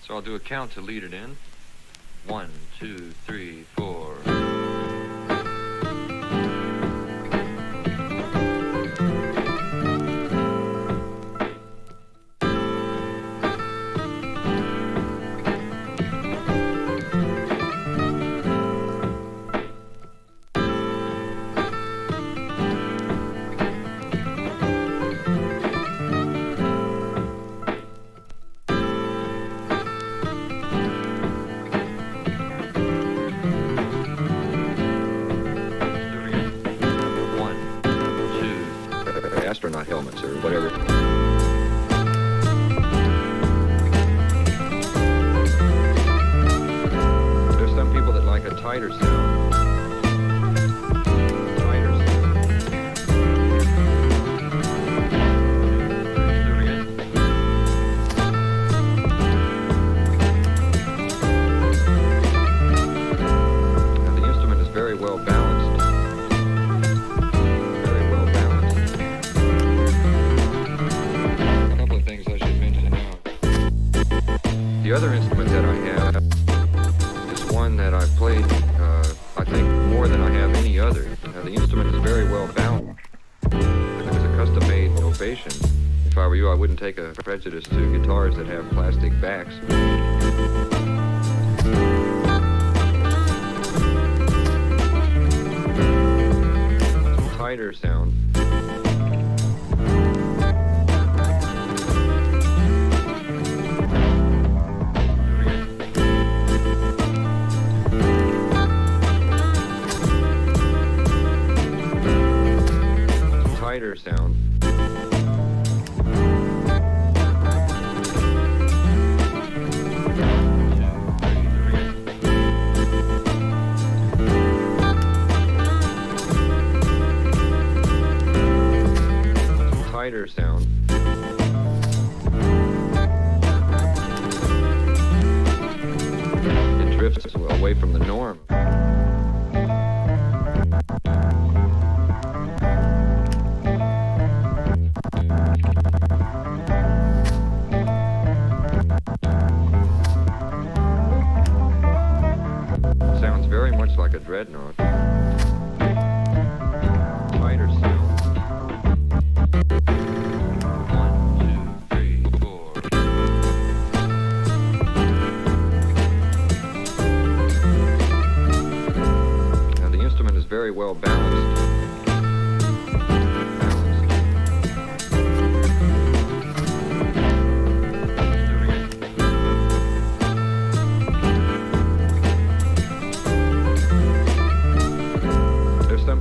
So I'll do a count to lead it in. 1, 2, 3, 4. Astronaut helmets or whatever. There's some people that like a tighter sound. Tighter Now, the instrument is very well balanced. The other instrument that I have is one that I've played, I think, more than I have any other. The instrument is very well balanced. It's a custom-made ovation. If I were you, I wouldn't take a prejudice to guitars that have plastic backs. Tighter sound. Tighter sound. Tighter sound. It drifts away from the norm. Sounds very much like a dreadnought. Tighter sound. 1, 2, 3, 4. Now the instrument is very well balanced.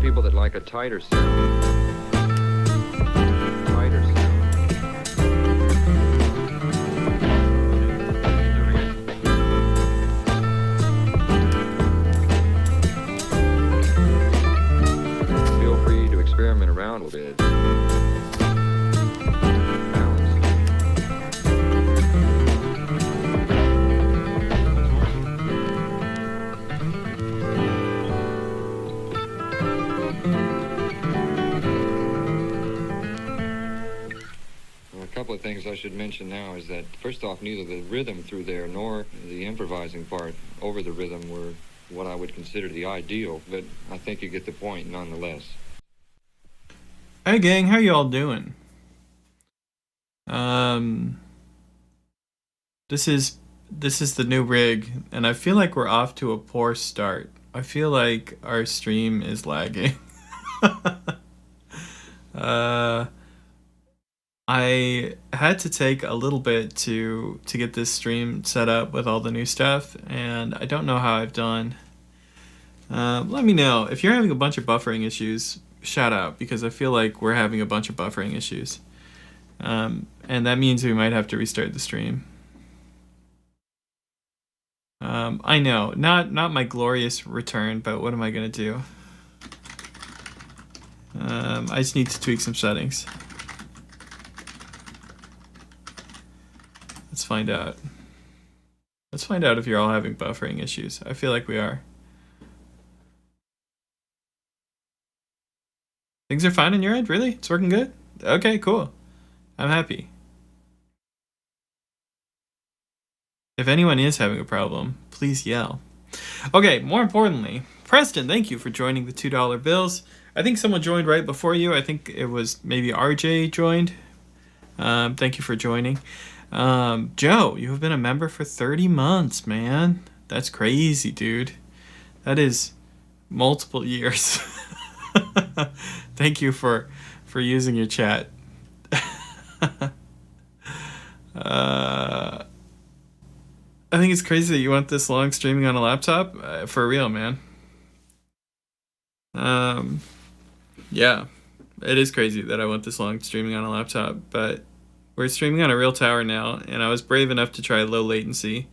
People that like a tighter sound. Tighter sound. Feel free to experiment around with it. A couple of things I should mention now is that, first off, neither the rhythm through there nor the improvising part over the rhythm were what I would consider the ideal, but I think you get the point nonetheless. Hey gang, how y'all doing? This is the new rig, and I feel like we're off to a poor start. I feel like our stream is lagging. I had to take a little bit to get this stream set up with all the new stuff, and I don't know how I've done. Let me know if you're having a bunch of buffering issues. Shout out, because I feel like we're having a bunch of buffering issues, and that means we might have to restart the stream. I know, not my glorious return, but what am I gonna do? I just need to tweak some settings. Let's find out. Let's find out if you're all having buffering issues. I feel like we are. Things are fine on your end? Really? It's working good? Okay, cool. I'm happy. If anyone is having a problem, please yell. Okay, more importantly, Preston, thank you for joining the $2 bills. I think someone joined right before you. I think it was maybe RJ joined. Thank you for joining. Joe, you have been a member for 30 months, man. That's crazy, dude. That is multiple years. Thank you for using your chat. I think it's crazy that you want this long streaming on a laptop. For real, man. Yeah, it is crazy that I want this long streaming on a laptop, but we're streaming on a real tower now, and I was brave enough to try low latency,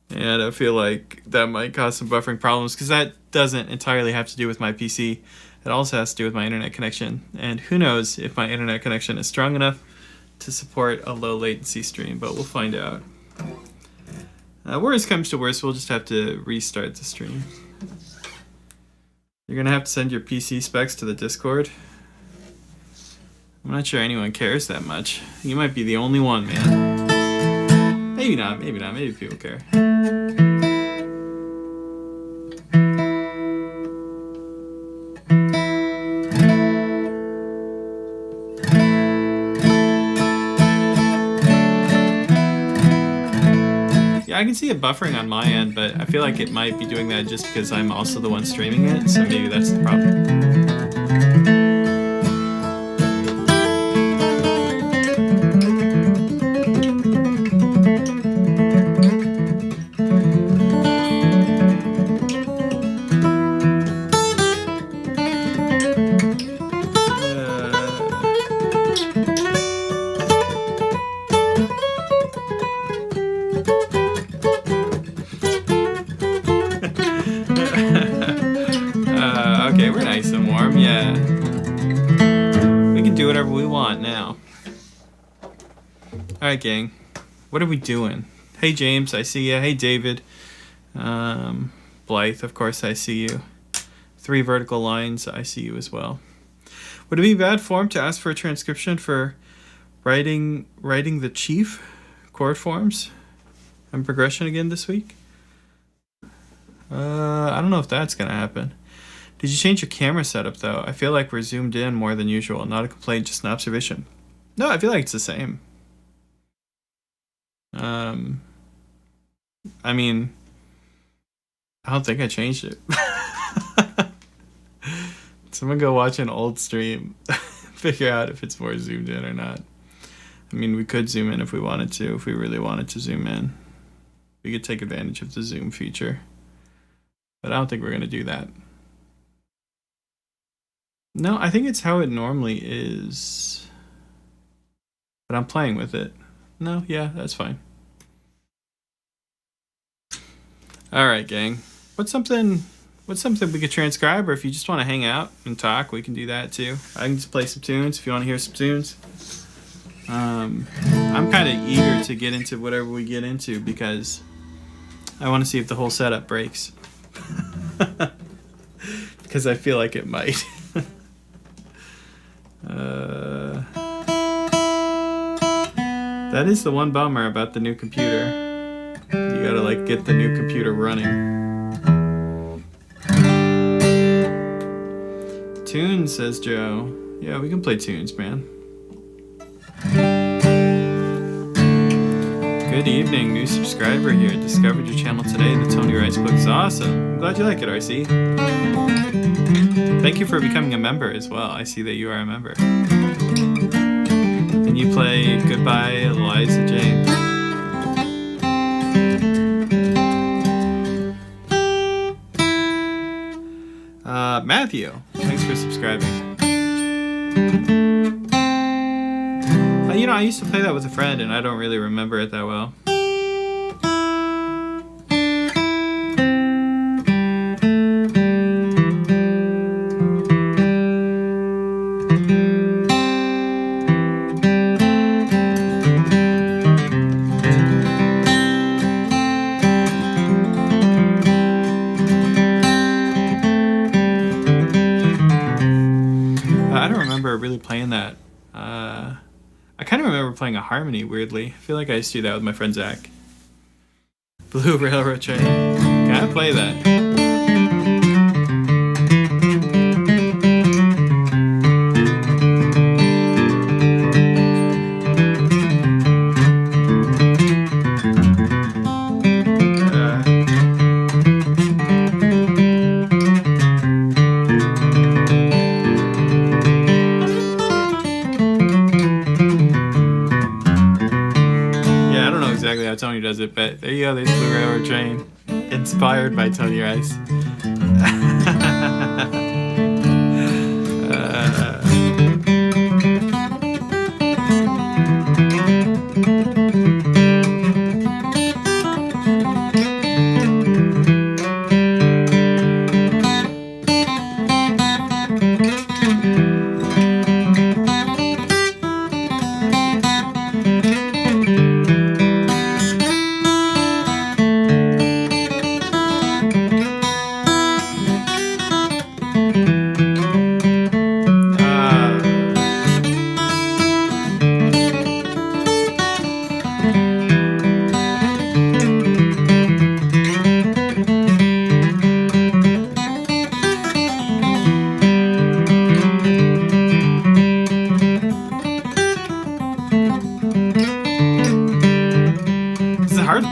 and I feel like that might cause some buffering problems because that doesn't entirely have to do with my PC. It also has to do with my internet connection, and who knows if my internet connection is strong enough to support a low latency stream, but we'll find out. Worst comes to worst, we'll just have to restart the stream. You're gonna have to send your PC specs to the Discord. I'm not sure anyone cares that much. You might be the only one, man. Maybe not, maybe people care. I can see it buffering on my end, but I feel like it might be doing that just because I'm also the one streaming it, so maybe that's the problem. Okay, we're nice and warm, yeah. We can do whatever we want now. Alright, gang. What are we doing? Hey, James, I see you. Hey, David. Blythe, of course, I see you. 3 vertical lines, I see you as well. Would it be bad form to ask for a transcription for writing the chief chord forms and progression again this week? I don't know if that's gonna happen. Did you change your camera setup though? I feel like we're zoomed in more than usual. Not a complaint, just an observation. No, I feel like it's the same. I mean, I don't think I changed it. Someone go watch an old stream, figure out if it's more zoomed in or not. I mean, we could zoom in if we wanted to, if we really wanted to zoom in. We could take advantage of the zoom feature. But I don't think we're going to do that. No, I think it's how it normally is. But I'm playing with it. No, yeah, that's fine. Alright, gang. What's something we could transcribe, or if you just want to hang out and talk, we can do that too. I can just play some tunes if you want to hear some tunes. I'm kind of eager to get into whatever we get into because I want to see if the whole setup breaks. Because I feel like it might. That is the one bummer about the new computer. You gotta like get the new computer running. Tunes, says Joe. Yeah, we can play tunes, man. Good evening, new subscriber here. Discovered your channel today. The Tony Rice book is awesome. I'm glad you like it, RC. Thank you for becoming a member as well. I see that you are a member. And you play Goodbye, Eliza James. Matthew, thanks for subscribing. You know, I used to play that with a friend, and I don't really remember it that well. I don't remember really playing that. I kind of remember playing a harmony, weirdly. I feel like I used to do that with my friend Zach. Blue Railroad Train. Can I play that? Tony does it, but there you go. There's Blue Railroad Train, inspired by Tony Rice.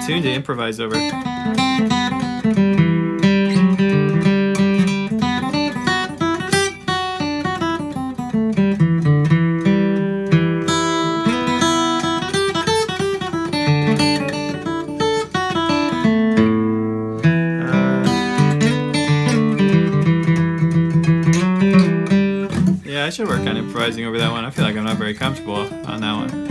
Tune to improvise over. Yeah, I should work on improvising over that one. I feel like I'm not very comfortable on that one.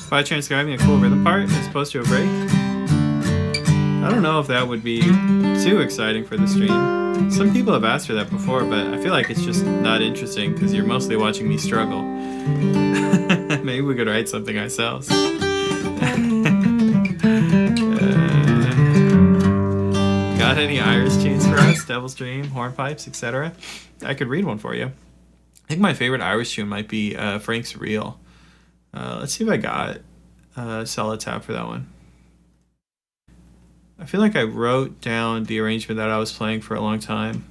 By transcribing a cool rhythm part as opposed to a break. I don't know if that would be too exciting for the stream. Some people have asked for that before, but I feel like it's just not interesting because you're mostly watching me struggle. Maybe we could write something ourselves. Got any Irish tunes for us? Devil's Dream, hornpipes, etc.? I could read one for you. I think my favorite Irish tune might be Frank's Reel. Let's see if I got a solid tab for that one. I feel like I wrote down the arrangement that I was playing for a long time,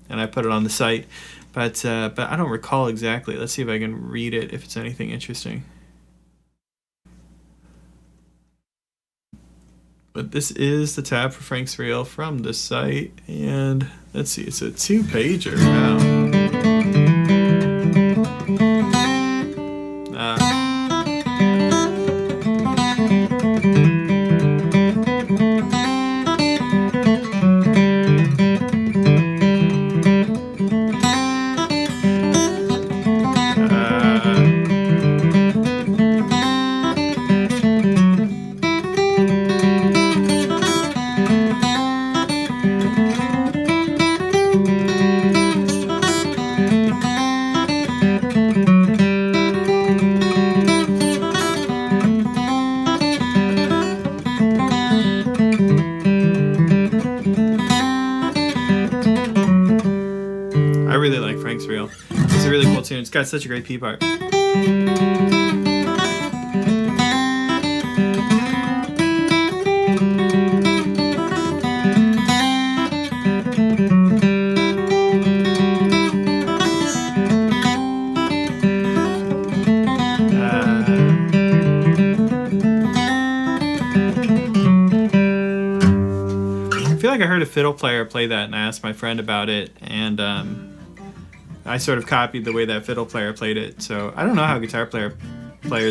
and I put it on the site, but I don't recall exactly. Let's see if I can read it if it's anything interesting. But this is the tab for Frank's Reel from the site, and let's see, it's a 2-pager. Wow. It's got such a great P part. I feel like I heard a fiddle player play that, and I asked my friend about it, and I sort of copied the way that fiddle player played it. So I don't know how guitar players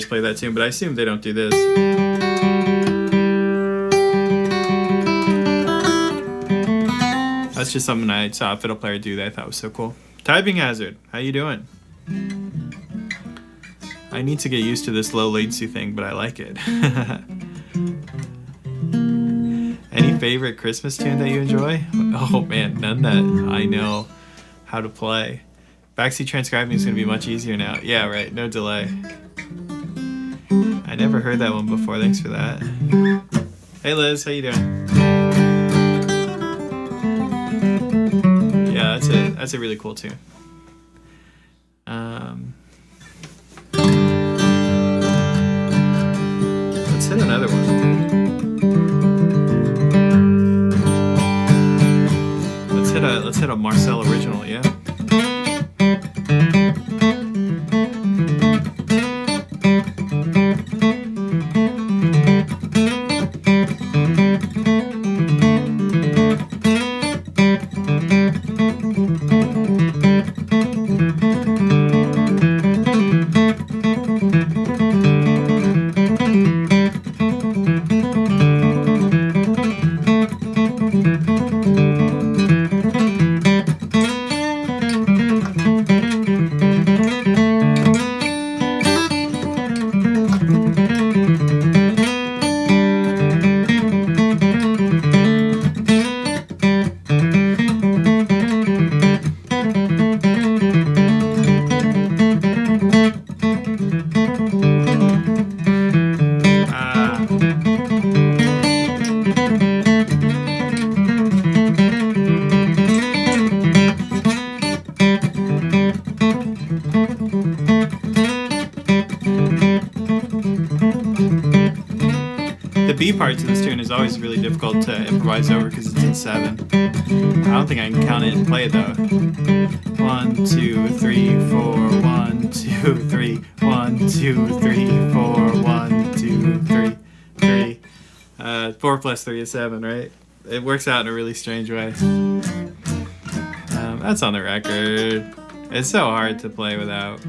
play that tune, but I assume they don't do this. That's just something I saw a fiddle player do that I thought was so cool. Typing Hazard, how you doing? I need to get used to this low latency thing, but I like it. Any favorite Christmas tune that you enjoy? Oh man, none that I know how to play. Backseat transcribing is going to be much easier now. Yeah, right, no delay. I never heard that one before, thanks for that. Hey Liz, how you doing? Yeah, that's a really cool tune. Where's another one? Let's hit a Marcel original, yeah. The B part to this tune is always really difficult to improvise over because it's in 7. I don't think I can count it and play it though. 1, 2, 3, 4, 1, 2, 3, 1, 2, 3, 4, 1, 2, 3, 3. 4 plus 3 is 7, right? It works out in a really strange way. That's on the record. It's so hard to play without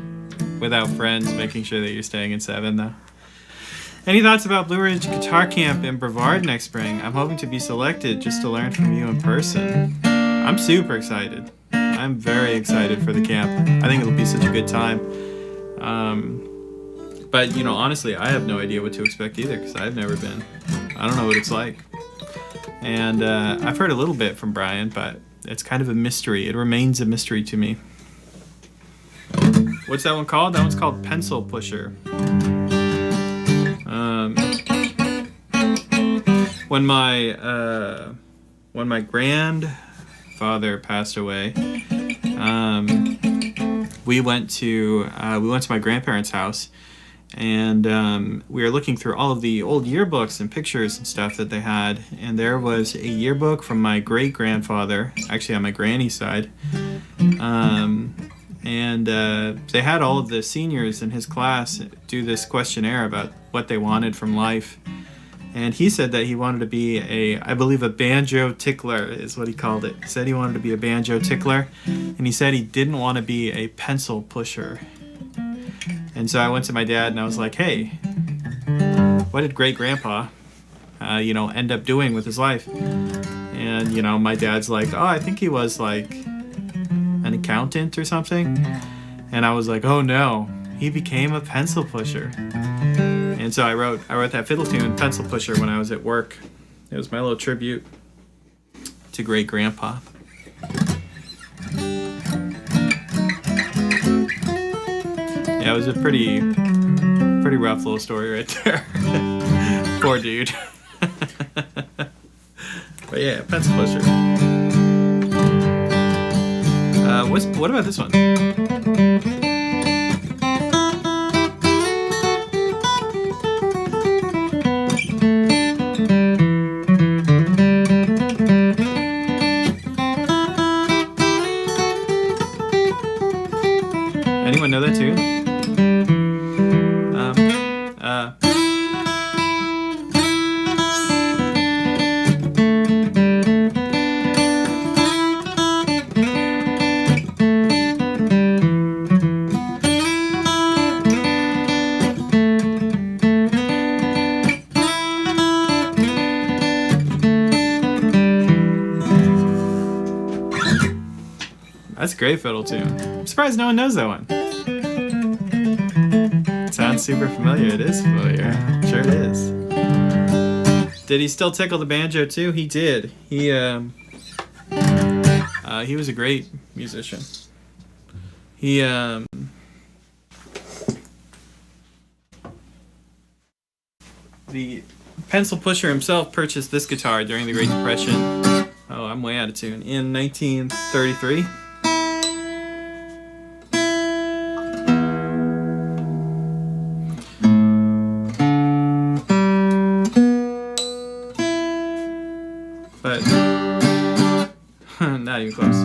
friends making sure that you're staying in 7 though. Any thoughts about Blue Ridge Guitar Camp in Brevard next spring? I'm hoping to be selected just to learn from you in person. I'm super excited. I'm very excited for the camp. I think it'll be such a good time. But, you know, honestly, I have no idea what to expect either because I've never been. I don't know what it's like. And I've heard a little bit from Brian, but it's kind of a mystery. It remains a mystery to me. What's that one called? That one's called Pencil Pusher. When my grandfather passed away, we went to my grandparents' house, and we were looking through all of the old yearbooks and pictures and stuff that they had, and there was a yearbook from my great grandfather, actually on my granny's side, and they had all of the seniors in his class do this questionnaire about what they wanted from life. And he said that he wanted to be I believe a banjo tickler is what he called it. He said he wanted to be a banjo tickler, and he said he didn't want to be a pencil pusher. And so I went to my dad and I was like, hey, what did great grandpa, end up doing with his life? And, my dad's like, oh, I think he was like an accountant or something. And I was like, oh no, he became a pencil pusher. And so I wrote that fiddle tune, Pencil Pusher, when I was at work. It was my little tribute to great grandpa. Yeah, it was a pretty rough little story right there. Poor dude. But yeah, Pencil Pusher. What about this one? Anyone know that tune? That's a great fiddle tune. I'm surprised no one knows that one. It sounds super familiar. It is familiar. Sure it is. Did he still tickle the banjo too? He did. He was a great musician. The pencil pusher himself purchased this guitar during the Great Depression. Oh, I'm way out of tune. In 1933. not even close.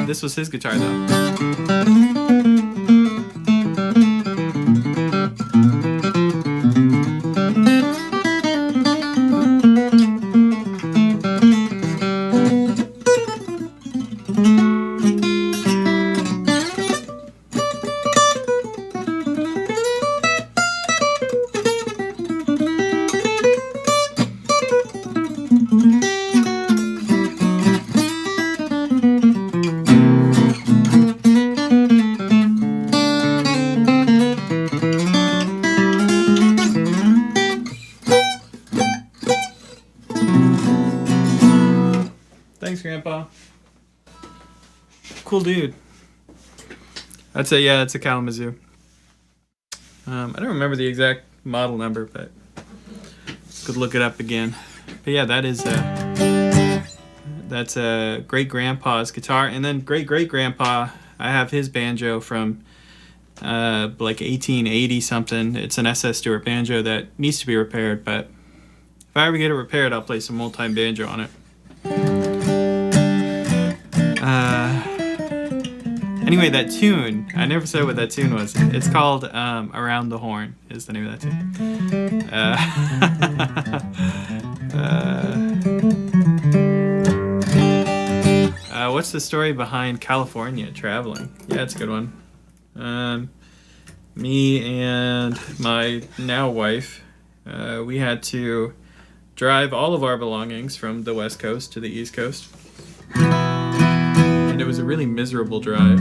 This was his guitar though. Thanks, Grandpa. Cool dude. I'd say, yeah, it's a Kalamazoo. I don't remember the exact model number, but could look it up again. But yeah, that's a great grandpa's guitar, and then great grandpa. I have his banjo from like 1880 something. It's an SS Stewart banjo that needs to be repaired, but if I ever get it repaired, I'll play some old time banjo on it. Anyway, that tune, I never said what that tune was. It's called Around the Horn is the name of that tune. What's the story behind California traveling? Yeah, it's a good one. Me and my now wife, we had to drive all of our belongings from the West Coast to the East Coast. And it was a really miserable drive.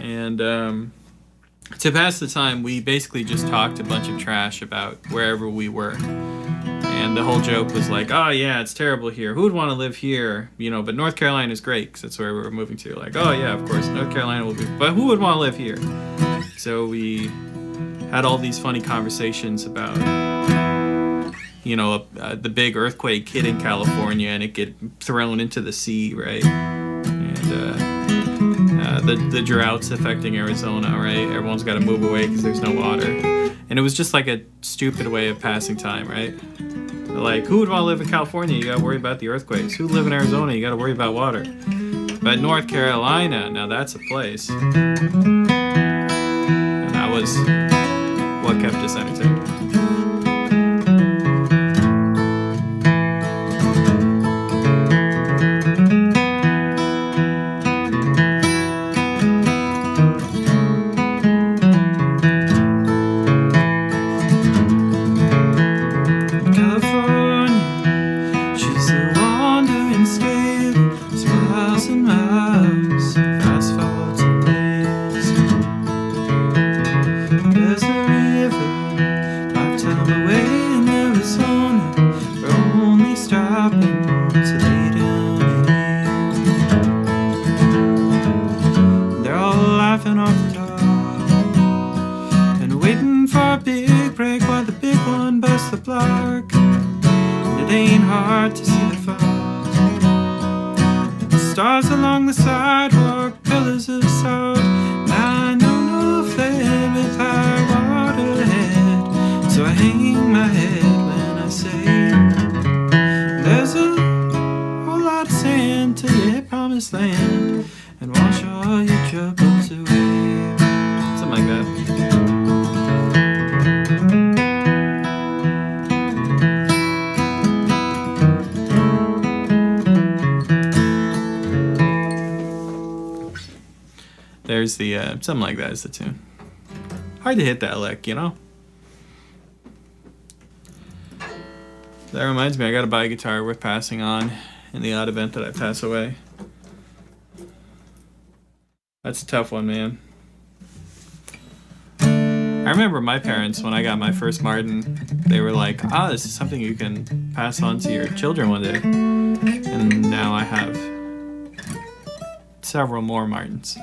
And to pass the time, we basically just talked a bunch of trash about wherever we were. And the whole joke was like, oh yeah, it's terrible here. Who would want to live here? You know, but North Carolina is great because that's where we were moving to. Like, oh yeah, of course, North Carolina will be, but who would want to live here? So we had all these funny conversations about, you know, the big earthquake hitting California and it get thrown into the sea, right? And the droughts affecting Arizona, right? Everyone's got to move away because there's no water. And it was just like a stupid way of passing time, right? Like, who would want to live in California? You got to worry about the earthquakes. Who would live in Arizona? You got to worry about water. But North Carolina, now that's a place. And that was what kept us entertained. Stars along the sidewalk, pillars of salt. I know no flare with high water ahead, so I hang my head when I say there's a whole lot of sand to your promised land and wash all your troubles away. Something like that. There's the, something like that is the tune. Hard to hit that lick, you know? That reminds me, I gotta buy a guitar worth passing on in the odd event that I pass away. That's a tough one, man. I remember my parents, when I got my first Martin, they were like, this is something you can pass on to your children one day. And now I have several more Martins.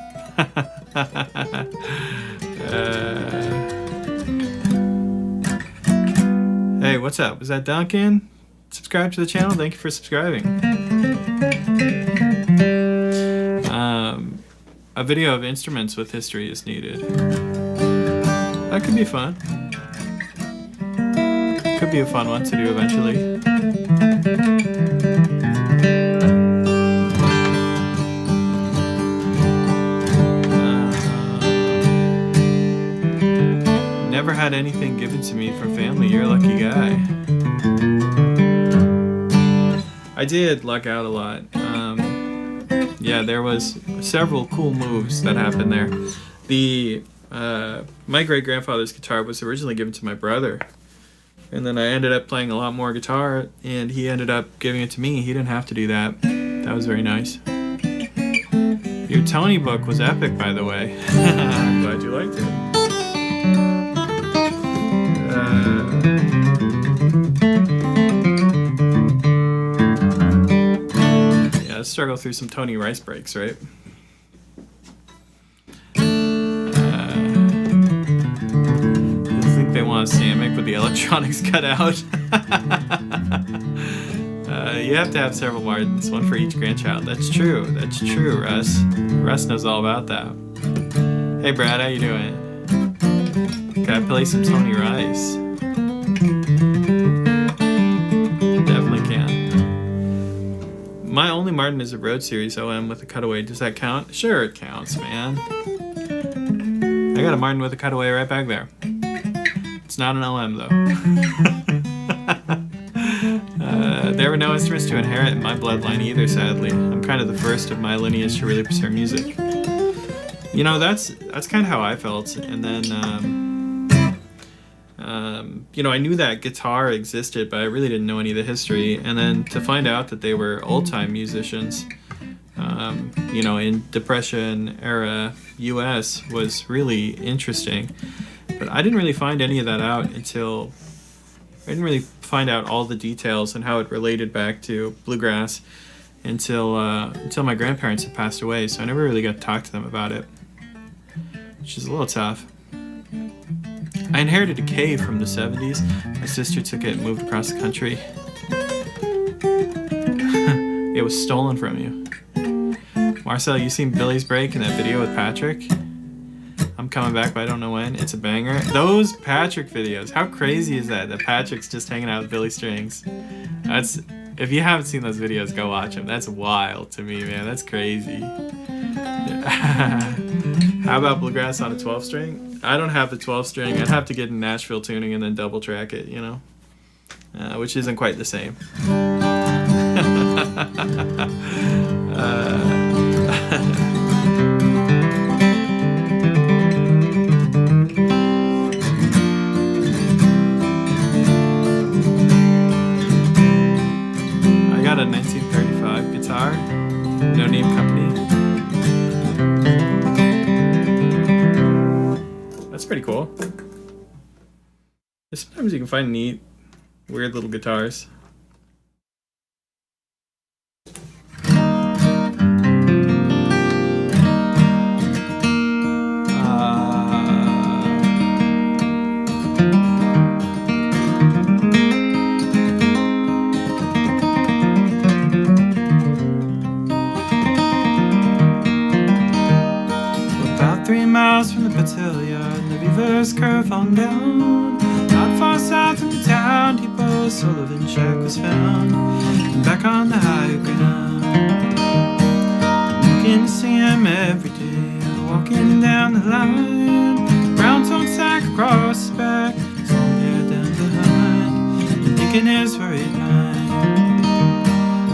Hey, what's up? Is that Duncan? Subscribe to the channel. Thank you for subscribing. A video of instruments with history is needed. That could be fun. Could be a fun one to do eventually. Never had anything given to me from family. You're a lucky guy. I did luck out a lot. Yeah, there was several cool moves that happened there. My great-grandfather's guitar was originally given to my brother. And then I ended up playing a lot more guitar, and he ended up giving it to me. He didn't have to do that. That was very nice. Your Tony book was epic, by the way. I'm glad you liked it. Yeah, let's struggle through some Tony Rice breaks, right? They want a Samick with the electronics cut out. You have to have several Martins, one for each grandchild. That's true, Russ. Russ knows all about that. Hey Brad, how you doing? Gotta play some Tony Rice. Definitely can. My only Martin is a Road Series OM with a cutaway. Does that count? Sure it counts, man. I got a Martin with a cutaway right back there. It's not an LM though. There were no instruments to inherit in my bloodline either, sadly. I'm kind of the first of my lineage to really pursue music. You know, that's kind of how I felt. And then, you know, I knew that guitar existed, but I really didn't know any of the history. And then to find out that they were old-time musicians, you know, in Depression era US was really interesting. But I didn't really find any of that out until I didn't really find out all the details and how it related back to bluegrass until my grandparents had passed away. So I never really got to talk to them about it, which is a little tough. I inherited a cave from the 70s. My sister took it and moved across the country. It was stolen from you. Marcel, you seen Billy's break in that video with Patrick? I'm coming back, but I don't know when. It's a banger. Those Patrick videos. How crazy is that? That Patrick's just hanging out with Billy Strings. If you haven't seen those videos, go watch them. That's wild to me, man. That's crazy. How about bluegrass on a 12 string? I don't have the 12 string. I'd have to get in Nashville tuning and then double track it, you know? Which isn't quite the same. I got a 1935 guitar, no name company. That's pretty cool. Sometimes you can find neat, weird little guitars. About 3 miles from the battalion, the reverse curve on down. Not far south from the town, Depot Sullivan shack was found. And back on the higher ground, you can see him every day, walking down the line. Brown tote sack across his back, his long hair down behind, and thinking his worried mind.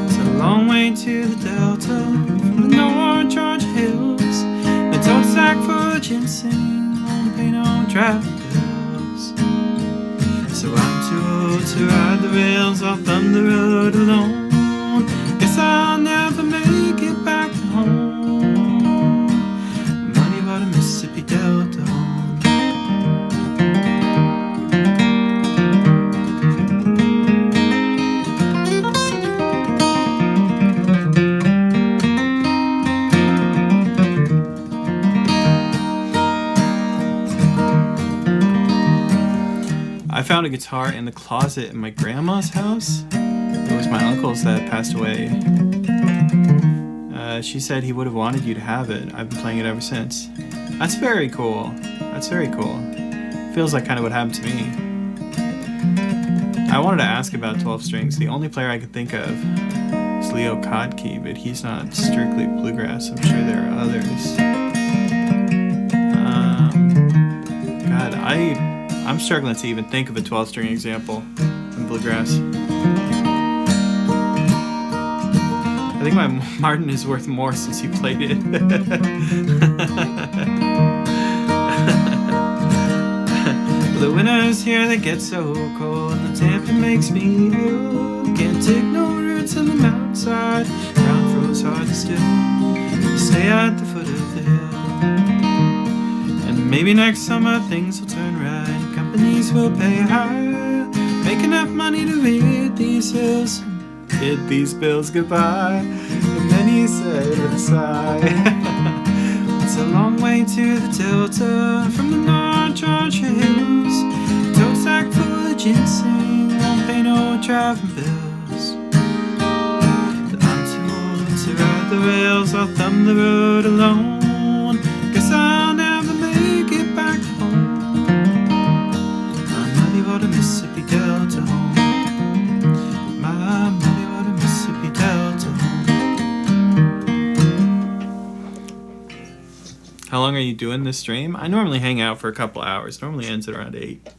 It's a long way to the Delta from the North Georgia hills. The tote sack full of ginseng, won't pay no traffic bills. So I'm too old to ride the rails off Thunder Road alone. Guess I'll never make it back to home. Money about a Mississippi Delta home. I found a guitar in the closet in my grandma's house. It was my uncle's that passed away. She said he would have wanted you to have it. I've been playing it ever since. That's very cool. That's very cool. feels like kind of what happened to me. I wanted to ask about 12 strings. The only player I could think of is Leo Kodke, but he's not strictly bluegrass. I'm sure there are others. God, I'm struggling to even think of a 12-string example in bluegrass. I think my Martin is worth more since you played it. The winter's here, they get so cold, and the Tampa makes me ill. Can't take no roots in the mountainside, ground froze hard and still. Stay at the foot of the hill, and maybe next summer things will turn right, and companies will pay high, make enough money to rid these hills, bid these bills goodbye. And then he said with a sigh, it's a long way to the Delta from the North Georgia hills. Tote sack full of ginseng won't pay no traveling bills. But I'm too old to ride the rails, I'll thumb the road alone. Guess I'll never make it back home. My muddy water Mississippi Delta home. My muddy water Mississippi Delta home. How long are you doing this stream? I normally hang out for a couple hours. Normally ends at around 8.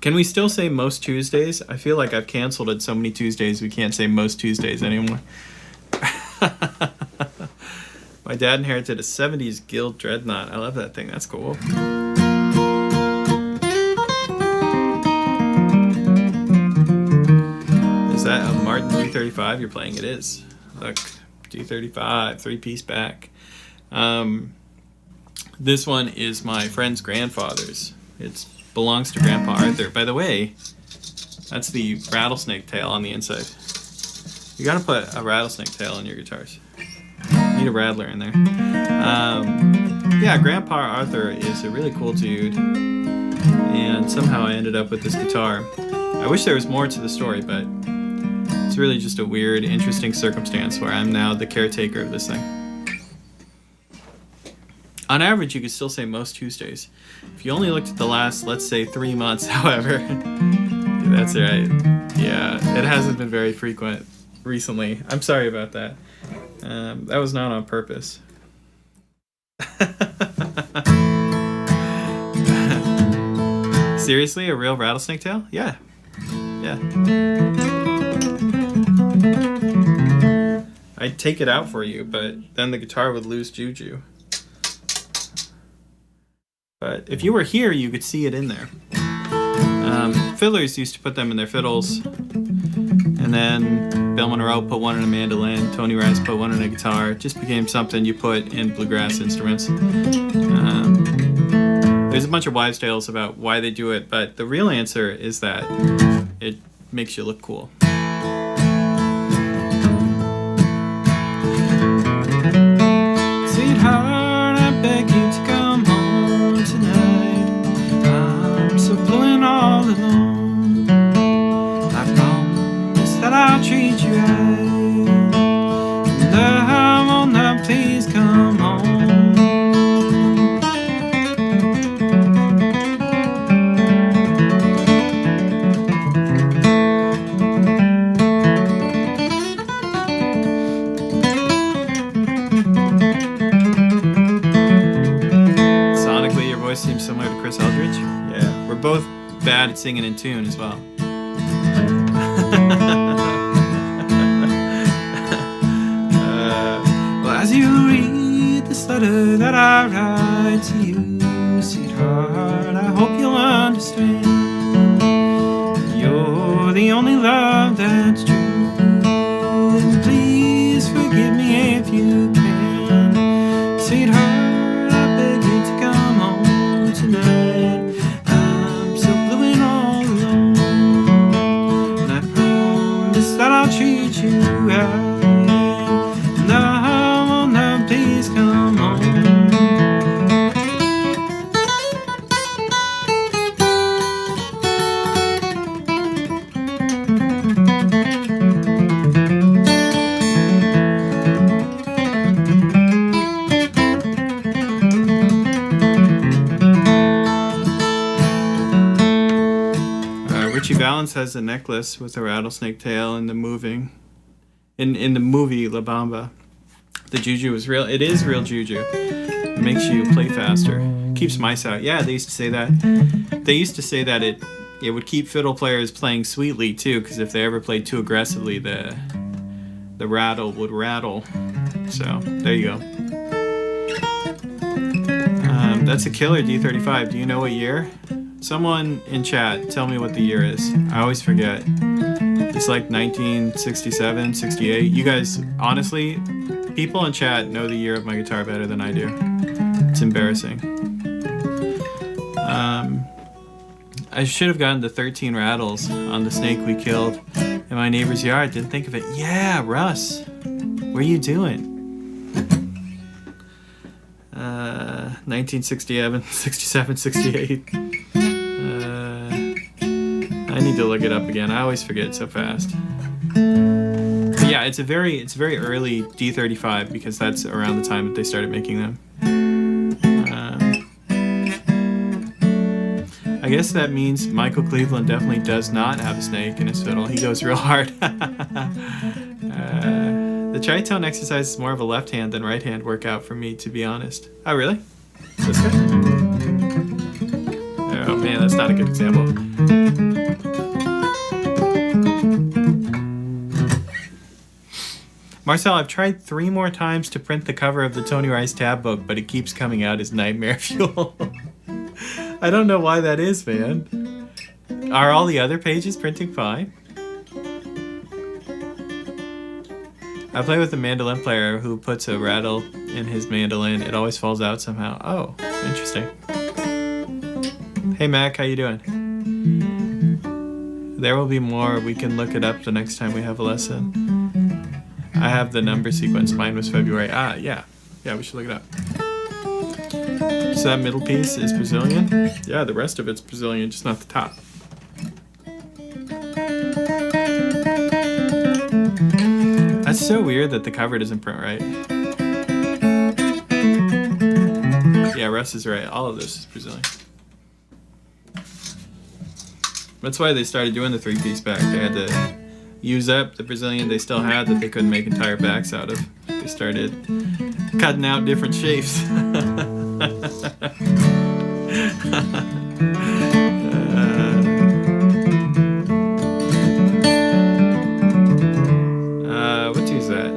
Can we still say most Tuesdays? I feel like I've canceled it so many Tuesdays we can't say most Tuesdays anymore. My dad inherited a 70s Guild Dreadnought. I love that thing. That's cool. Is that a Martin D35 you're playing? It is. Look, D35, 3-piece back. This one is my friend's grandfather's. It belongs to Grandpa Arthur. By the way, that's the rattlesnake tail on the inside. You gotta put a rattlesnake tail on your guitars. You need a rattler in there. Yeah, Grandpa Arthur is a really cool dude, and somehow I ended up with this guitar. I wish there was more to the story, but it's really just a weird, interesting circumstance where I'm now the caretaker of this thing. On average, you could still say most Tuesdays. If you only looked at the last, let's say, 3 months, however, that's right. Yeah, it hasn't been very frequent recently. I'm sorry about that. That was not on purpose. Seriously, a real rattlesnake tail? Yeah. Yeah. I'd take it out for you, but then the guitar would lose juju. But if you were here, you could see it in there. Fiddlers used to put them in their fiddles. And then Bill Monroe put one in a mandolin. Tony Rice put one in a guitar. It just became something you put in bluegrass instruments. There's a bunch of wives' tales about why they do it, but the real answer is that it makes you look cool. Sweetheart, I beg you to come home tonight. I'm so blue and all alone. I promise that I'll treat you right. Love, oh now please come home. Seems similar to Chris Eldridge. Yeah, we're both bad at singing in tune as well. Well, as you read this letter that I write to you, sweetheart, I hope you'll understand you're the only love that's true. And please forgive me if you can, sweetheart. Tonight, I'm so blue and all alone, and I promise that I'll treat you right. Now, oh, now, please come home. once has a necklace with a rattlesnake tail in the moving. In the movie La Bamba. The juju is real. It is real juju. It makes you play faster. Keeps mice out. Yeah, they used to say that. They used to say that it would keep fiddle players playing sweetly too, because if they ever played too aggressively, the rattle would rattle. So there you go. That's a killer D35. Do you know what year? Someone in chat, tell me what the year is. I always forget. It's like 1967, 68. You guys, honestly, people in chat know the year of my guitar better than I do. It's embarrassing. I should have gotten the 13 rattles on the snake we killed in my neighbor's yard. Didn't think of it. Yeah, Russ. What are you doing? 1967, 67, 68. I need to look it up again. I always forget so fast. But yeah, it's very early D35 because that's around the time that they started making them. I guess that means Michael Cleveland definitely does not have a snake in his fiddle. He goes real hard. The tritone exercise is more of a left hand than right hand workout for me, to be honest. Oh, really? This guy? Oh man, that's not a good example. Marcel, I've tried 3 more times to print the cover of the Tony Rice tab book, but it keeps coming out as nightmare fuel. I don't know why that is, man. Are all the other pages printing fine? I play with a mandolin player who puts a rattle in his mandolin. It always falls out somehow. Oh, interesting. Hey Mac, how you doing? There will be more. We can look it up the next time we have a lesson. I have the number sequence. Mine was February. Ah, yeah. Yeah, we should look it up. So that middle piece is Brazilian? Yeah, the rest of it's Brazilian, just not the top. That's so weird that the cover doesn't print right. Yeah, Russ is right. All of this is Brazilian. That's why they started doing the 3-piece back. They had to use up the Brazilian they still had that they couldn't make entire backs out of. They started cutting out different shapes. What tune is that?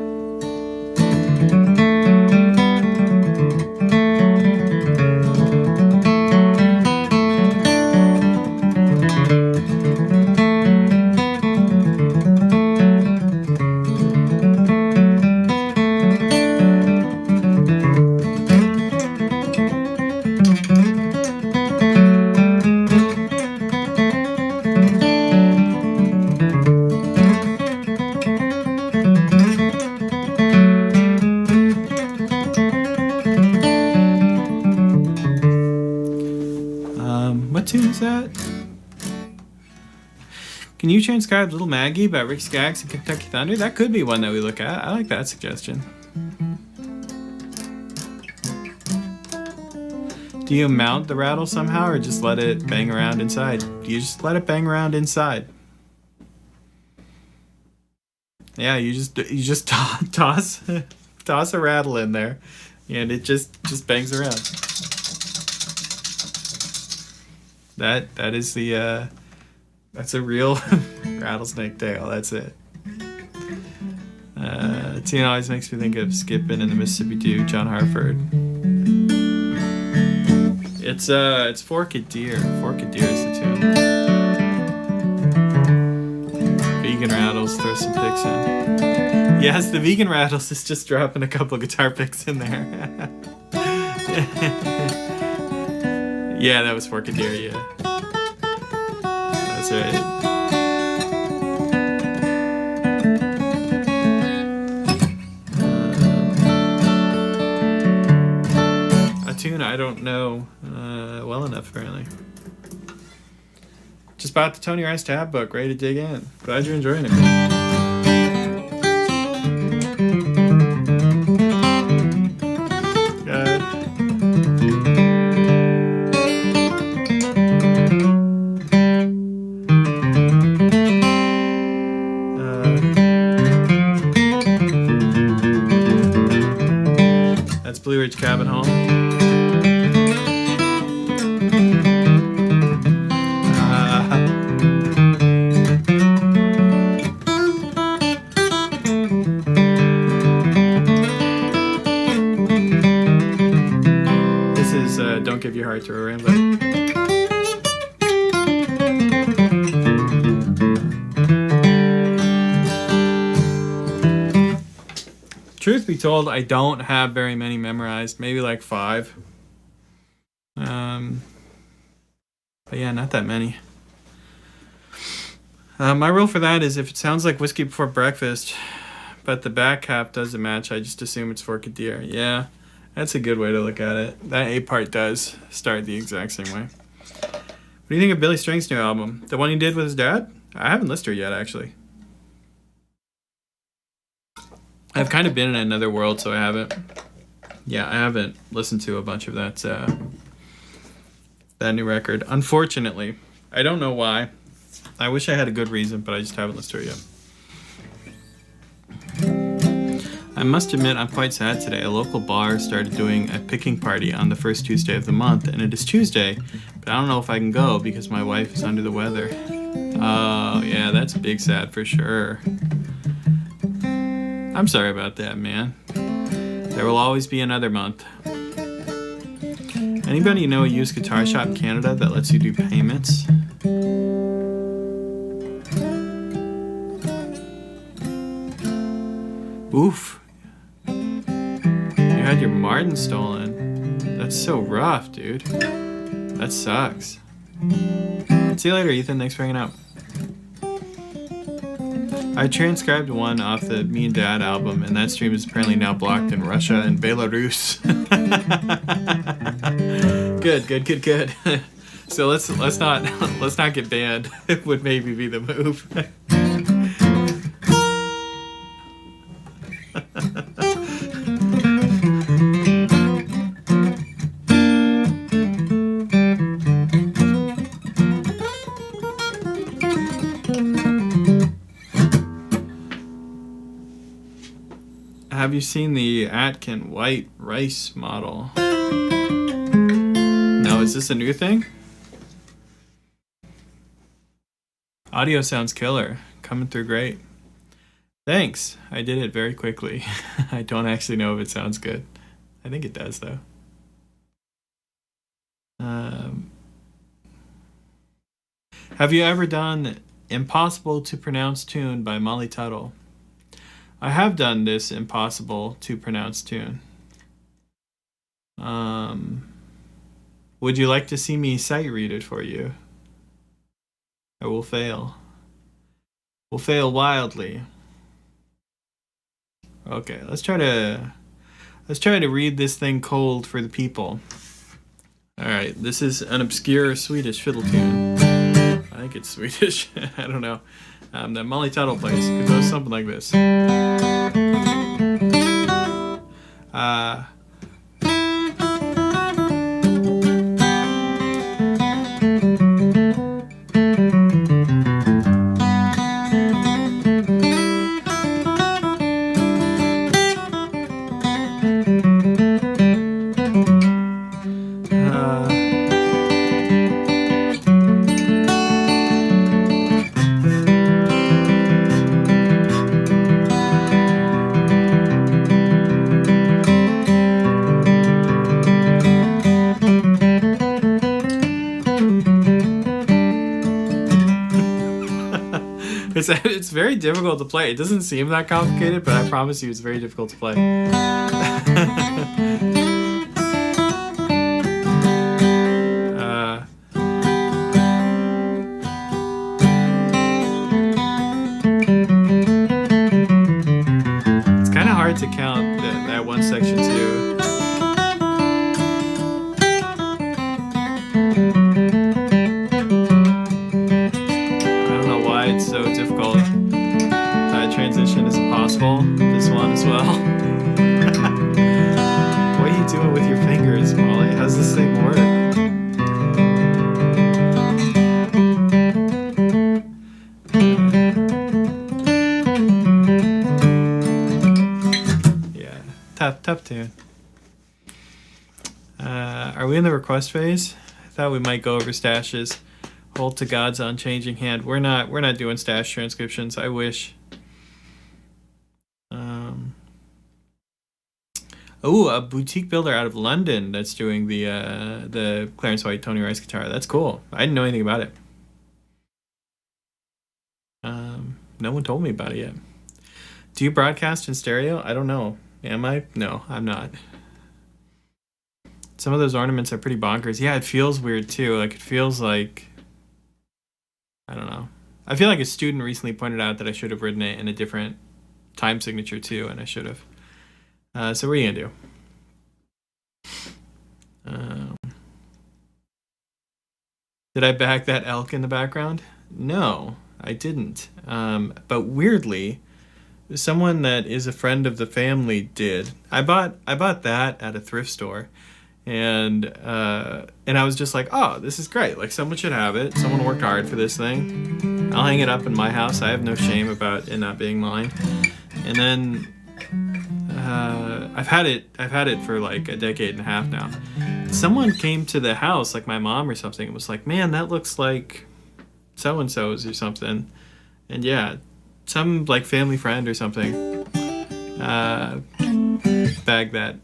What tune is that? Can you transcribe Little Maggie by Rick Skaggs and Kentucky Thunder? That could be one that we look at. I like that suggestion. Do you mount the rattle somehow or just let it bang around inside? Do you just let it bang around inside? Yeah, you just toss a rattle in there and it just bangs around. That is the that's a real rattlesnake tail. That's it. The tune always makes me think of Skippin' in the Mississippi 2, John Hartford. It's Forked Deer. Forked Deer is the tune. Vegan Rattles, throw some picks in. Yes, the Vegan Rattles is just dropping a couple guitar picks in there. Yeah, that was Forked Deer, yeah. That's right. A tune I don't know well enough, apparently. Just bought the Tony Rice tab book, ready to dig in. Glad you're enjoying it, man. Scrooge Cabin Home. This is Don't Give Your Heart to a Rainbow. Truth be told, I don't have very many memorized, maybe like 5. But yeah, not that many. My rule for that is if it sounds like Whiskey Before Breakfast, but the back half doesn't match, I just assume it's for Kadir. Yeah, that's a good way to look at it. That A part does start the exact same way. What do you think of Billy Strings' new album? The one he did with his dad? I haven't listened to it yet, actually. I've kind of been in another world, so I haven't listened to a bunch of that new record. Unfortunately, I don't know why. I wish I had a good reason, but I just haven't listened to it yet. I must admit I'm quite sad today. A local bar started doing a picking party on the first Tuesday of the month, and it is Tuesday, but I don't know if I can go because my wife is under the weather. Oh, yeah, that's big sad for sure. I'm sorry about that, man. There will always be another month. Anybody know a used guitar shop in Canada that lets you do payments? Oof. You had your Martin stolen. That's so rough, dude. That sucks. See you later, Ethan. Thanks for hanging out. I transcribed one off the Me and Dad album, and that stream is apparently now blocked in Russia and Belarus. Good. So let's not get banned. It would maybe be the move. Have you seen the Atkin white rice model? Now, is this a new thing? Audio sounds killer. Coming through great. Thanks. I did it very quickly. I don't actually know if it sounds good. I think it does, though. Have you ever done Impossible to Pronounce Tune by Molly Tuttle? I have done this impossible to pronounce tune. Would you like to see me sight read it for you? I will fail. Will fail wildly. Okay, let's try to read this thing cold for the people. All right, this is an obscure Swedish fiddle tune. I think it's Swedish. I don't know. That Molly Tuttle plays. It goes something like this. It's very difficult to play. It doesn't seem that complicated, but I promise you it's very difficult to play. It's kind of hard to count that one section too. So difficult. Transition is impossible. This one as well. What are you doing with your fingers, Molly? How's this thing work? Yeah, tough tune. Are we in the request phase? I thought we might go over stashes. Hold to God's unchanging hand. We're not doing stash transcriptions. I wish. A boutique builder out of London that's doing the Clarence White Tony Rice guitar. That's cool. I didn't know anything about it. No one told me about it yet. Do you broadcast in stereo? I don't know. Am I? No, I'm not. Some of those ornaments are pretty bonkers. Yeah, it feels weird too. Like it feels like, I don't know. I feel like a student recently pointed out that I should have written it in a different time signature too, and I should have. So what are you gonna do? Did I back that elk in the background? No, I didn't. But weirdly, someone that is a friend of the family did. I bought that at a thrift store, and I was just like, oh, this is great. Like someone should have it. Someone worked hard for this thing. I'll hang it up in my house. I have no shame about it not being mine. And then I've had it for like a decade and a half now. Someone came to the house, like my mom or something, and was like, man, that looks like so-and-so's or something. And yeah, some like family friend or something bagged that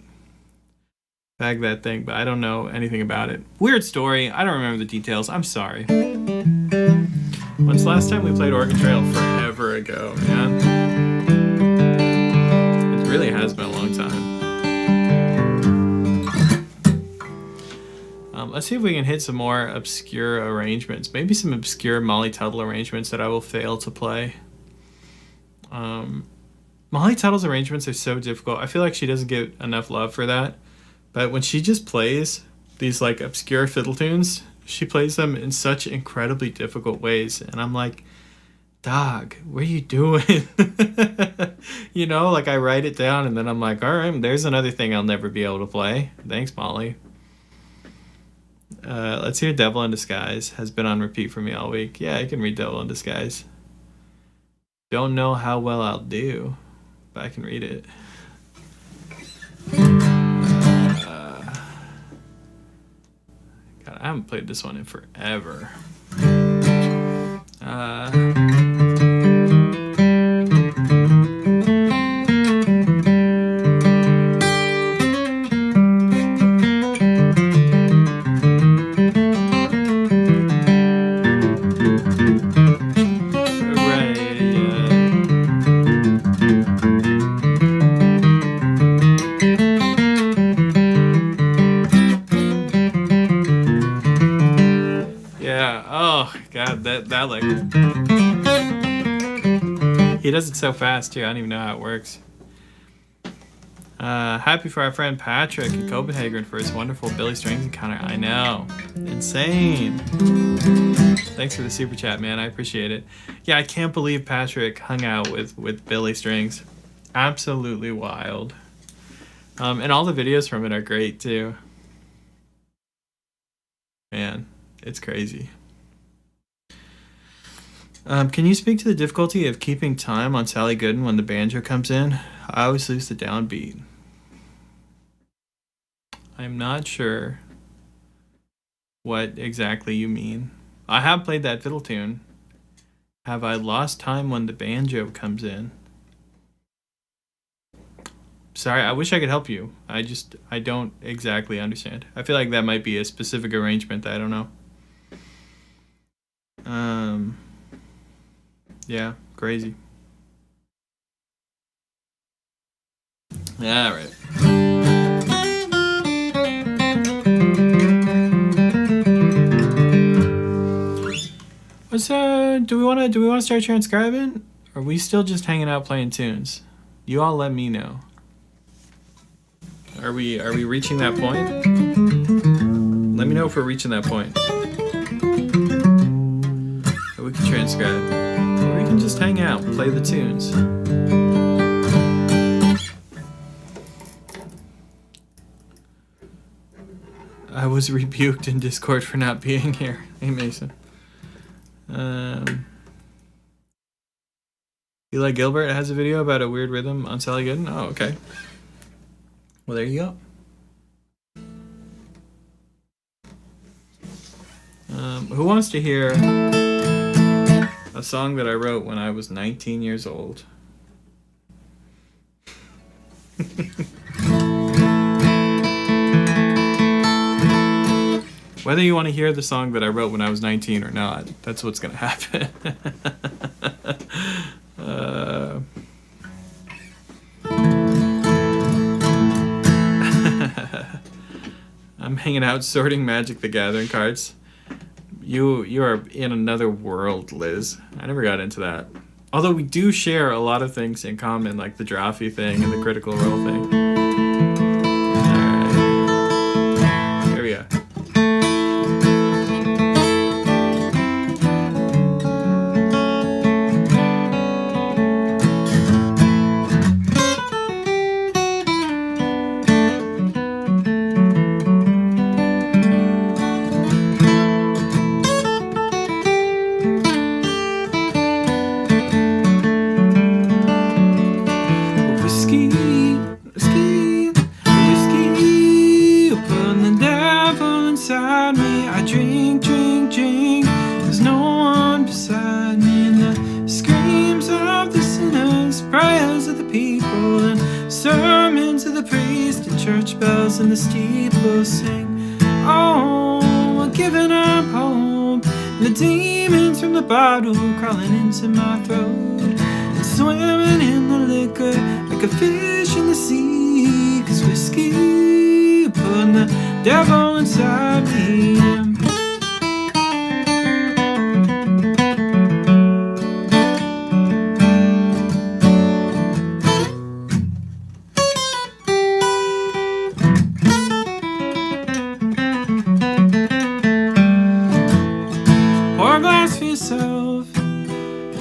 thing, but I don't know anything about it. Weird story. I don't remember the details. I'm sorry. When's the last time we played Oregon Trail? Forever ago, man. It really has been a long time. Let's see if we can hit some more obscure arrangements. Maybe some obscure Molly Tuttle arrangements that I will fail to play. Molly Tuttle's arrangements are so difficult. I feel like she doesn't get enough love for that. But when she just plays these like obscure fiddle tunes, she plays them in such incredibly difficult ways. And I'm like, dog, what are you doing? You know, like I write it down and then I'm like, all right, there's another thing I'll never be able to play. Thanks, Molly. Let's hear Devil in Disguise. Has been on repeat for me all week. Yeah, I can read Devil in Disguise. Don't know how well I'll do, but I can read it. God, I haven't played this one in forever. That like he does it so fast too. I don't even know how it works. Happy for our friend Patrick in Copenhagen for his wonderful Billy Strings encounter. I know, insane. Thanks for the super chat, man. I appreciate it. Yeah, I can't believe Patrick hung out with Billy Strings. Absolutely wild. And all the videos from it are great too. Man, it's crazy. Can you speak to the difficulty of keeping time on Sally Gooden when the banjo comes in? I always lose the downbeat. I'm not sure what exactly you mean. I have played that fiddle tune. Have I lost time when the banjo comes in? Sorry, I wish I could help you. I don't exactly understand. I feel like that might be a specific arrangement that I don't know. Yeah, crazy. All right. Do we want to start transcribing? Or are we still just hanging out playing tunes? You all let me know. Are we reaching that point? Let me know if we're reaching that point. Or we can transcribe. Or we can just hang out, play the tunes. I was rebuked in Discord for not being here. Hey, Mason. Eli Gilbert has a video about a weird rhythm on Sally Gooden. Oh, okay. Well, there you go. Who wants to hear a song that I wrote when I was 19 years old? Whether you want to hear the song that I wrote when I was 19 or not, that's what's going to happen. I'm hanging out sorting Magic the Gathering cards. You are in another world, Liz. I never got into that. Although we do share a lot of things in common, like the Drawfee thing and the Critical Role thing. Alright. Here we go. And the steeple sing, oh, we're giving up hope. And the demons from the bottle crawling into my throat, and swimming in the liquor like a fish in the sea. 'Cause whiskey putting the devil inside me.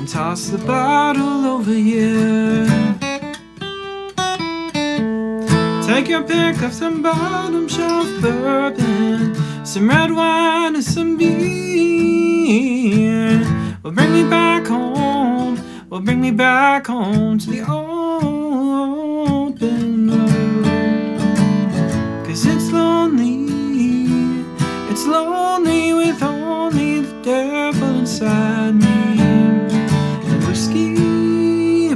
Toss the bottle over here. Take your pick of some bottom shelf bourbon, some red wine and some beer. Well, bring me back home. Well, bring me back home to the open road. 'Cause it's lonely. It's lonely with only the devil inside me.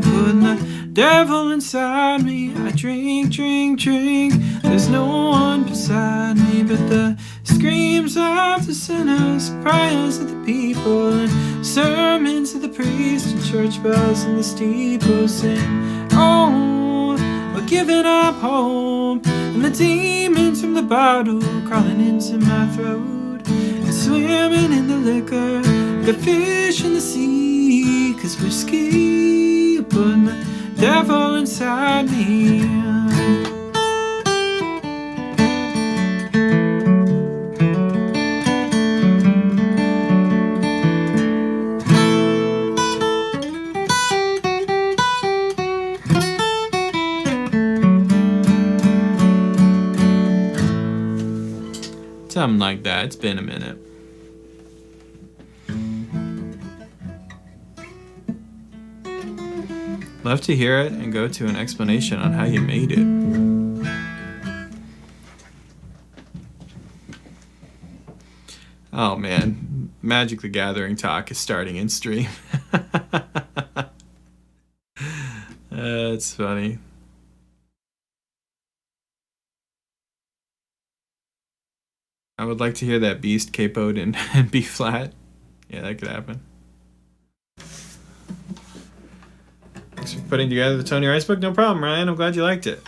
Putting the devil inside me. I drink, drink, drink. There's no one beside me but the screams of the sinners, prayers of the people, and sermons of the priest, and church bells in the steeple sing, oh, we're giving up hope. And the demons from the bottle crawling into my throat, and swimming in the liquor like a fish in the sea. 'Cause whiskey putting the devil inside me. Something like that. It's been a minute. Love to hear it and go to an explanation on how you made it. Oh man, Magic the Gathering talk is starting in stream. That's funny. I would like to hear that beast capoed in B flat. Yeah, that could happen. Thanks for putting together the Tony Rice book. No problem, Ryan. I'm glad you liked it.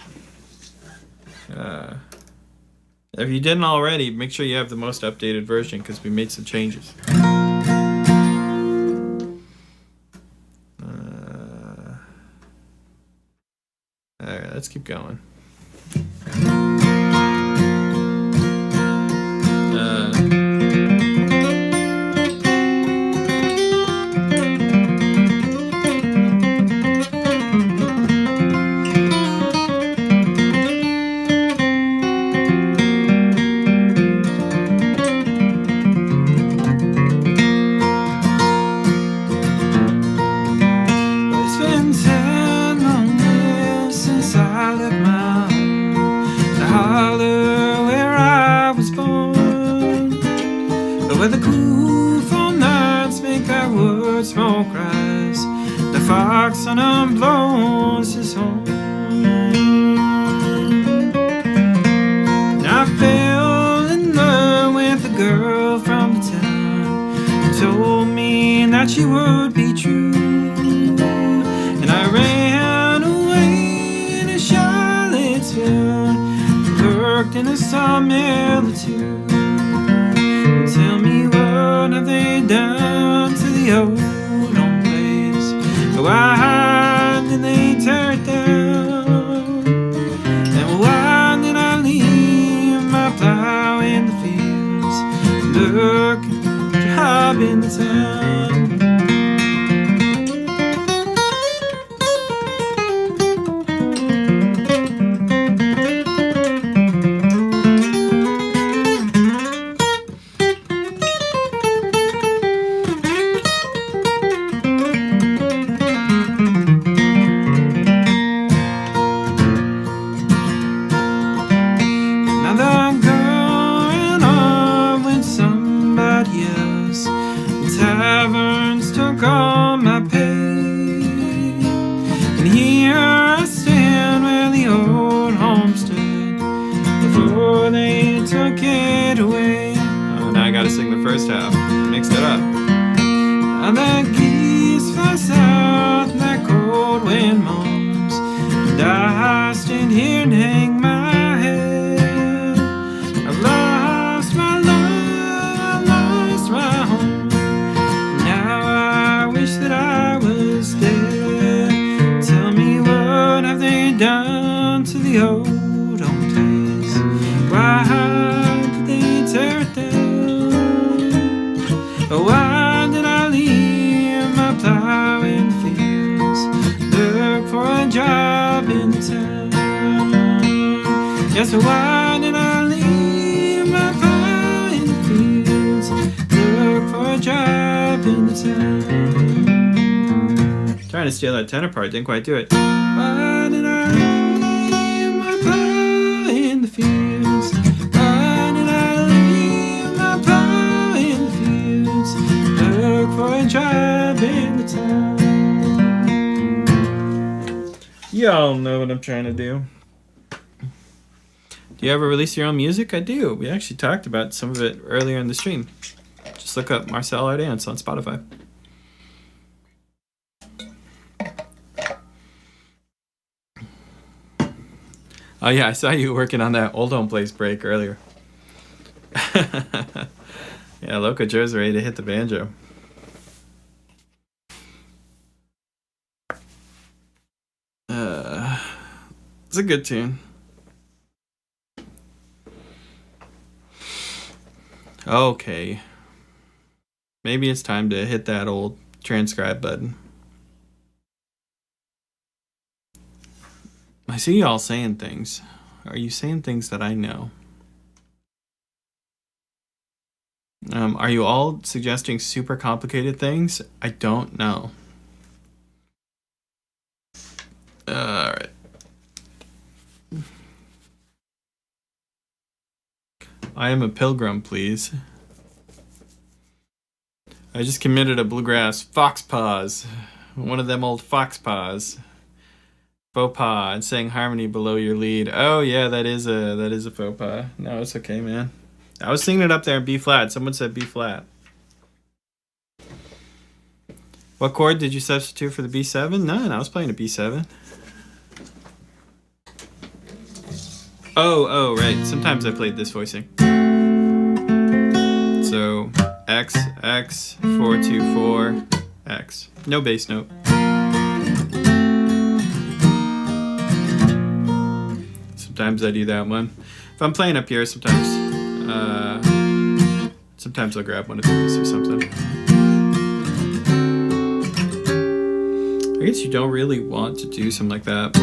If you didn't already, make sure you have the most updated version because we made some changes. Alright, let's keep going. It's been 10 long years since I left my clock's on and blows his horn. And I fell in love with a girl from the town who told me that she would be true. And I ran away to Charlottesville, worked in a sawmill or two. Tell me, what have they done to the old home place? Why did they tear it down? And why did I leave my plow in the fields, look for a job in the town? First half, mixed it up. And the geese fly south, and that cold wind moans, and I stand here and hang my head. I've lost my love, I've lost my home. Now I wish that I was dead. Tell me, what have they done to the old home place? Why did they tear it down? Why did I leave my plow in the fields, look for a job in the town? Yes, why did I leave my plow in the fields, look for a job in the town? Trying to steal that tenor part, didn't quite do it. Why did I leave my plow in the fields? Why did I leave my plow in the fields, look for a job in the town? Y'all know what I'm trying to do. Do you ever release your own music? I do. We actually talked about some of it earlier in the stream. Just look up Marcel Ardance on Spotify. Oh yeah, I saw you working on that Old Home Place break earlier. Yeah, Loco Joe's ready to hit the banjo. It's a good tune. Okay. Maybe it's time to hit that old transcribe button. I see y'all saying things. Are you saying things that I know? Are you all suggesting super complicated things? I don't know. Alright. I am a pilgrim, please. I just committed a bluegrass fox paws. One of them old fox paws. Faux pas and sang harmony below your lead. Oh yeah, that is a faux pas. No, it's okay, man. I was singing it up there in B flat. Someone said B flat. What chord did you substitute for the B7? None. I was playing a B7. Oh, right. Sometimes I played this voicing. So X, 4, 2, 4, X. No bass note. Sometimes I do that one. If I'm playing up here, sometimes I'll grab one of these or something. I guess you don't really want to do something like that.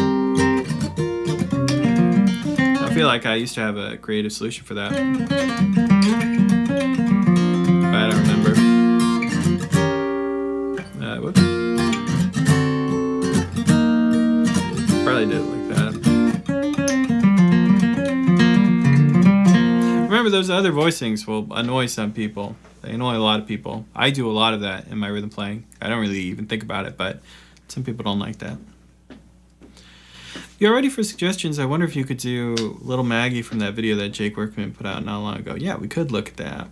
I feel like I used to have a creative solution for that. But I don't remember. Whoops. Probably did it like that. Remember, those other voicings will annoy some people. They annoy a lot of people. I do a lot of that in my rhythm playing. I don't really even think about it, but Some people don't like that. If you're ready for suggestions, I wonder if you could do Little Maggie from that video that Jake Workman put out not long ago. Yeah, we could look at that.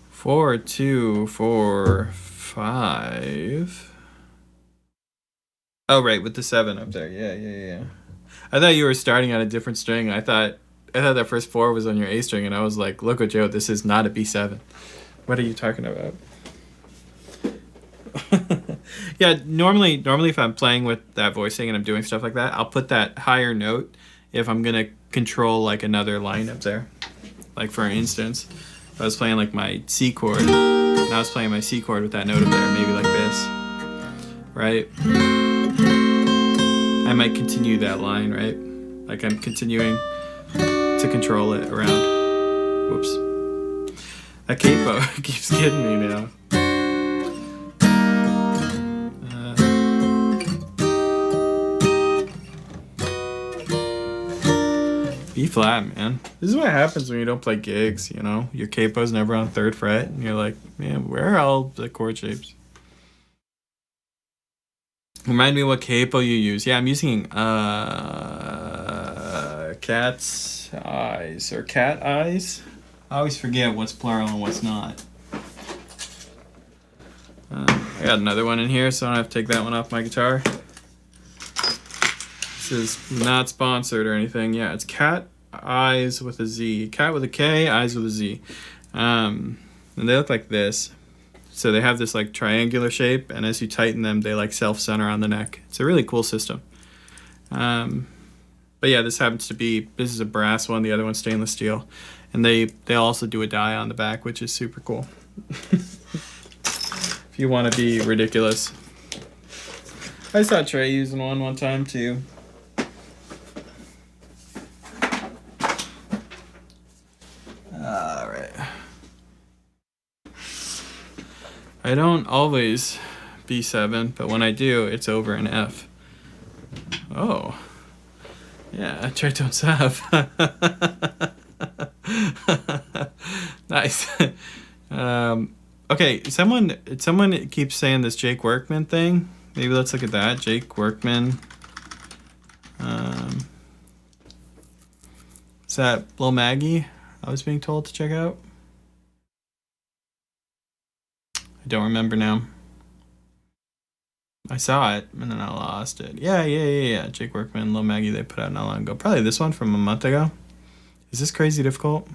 4, 2, 4, 5. Oh, right, with the 7 up there. Yeah. I thought you were starting on a different string. I thought that first 4 was on your A string, and I was like, look, Joe, this is not a B7. What are you talking about? Yeah, normally if I'm playing with that voicing and I'm doing stuff like that, I'll put that higher note if I'm gonna control like another line up there. Like for instance, if I was playing like my C chord, and I was playing my C chord with that note up there, maybe like this, right? I might continue that line, right? Like I'm continuing to control it around. Whoops. That capo keeps getting me now. B flat, man. This is what happens when you don't play gigs, you know? Your capo's never on 3rd fret, and you're like, man, where are all the chord shapes? Remind me what capo you use. Yeah, I'm using cat's eyes, or cat eyes. I always forget what's plural and what's not. I got another one in here, so I don't have to take that one off my guitar. This is not sponsored or anything. Yeah, it's cat eyes with a Z. Cat with a K, eyes with a Z. And they look like this. So they have this like triangular shape, and as you tighten them, they like self-center on the neck. It's a really cool system. But yeah, this is a brass one, the other one's stainless steel. And they also do a die on the back, which is super cool. If you want to be ridiculous. I saw Trey using one time too. Alright. I don't always B7, but when I do, it's over an F. Oh. Yeah, tritones F. Nice. Okay, someone keeps saying this Jake Workman thing. Maybe let's look at that. Jake Workman. Is that Lil Maggie I was being told to check out? I don't remember now. I saw it and then I lost it. Yeah. Jake Workman, Lil Maggie, they put out not long ago. Probably this one from a month ago. Is this crazy difficult?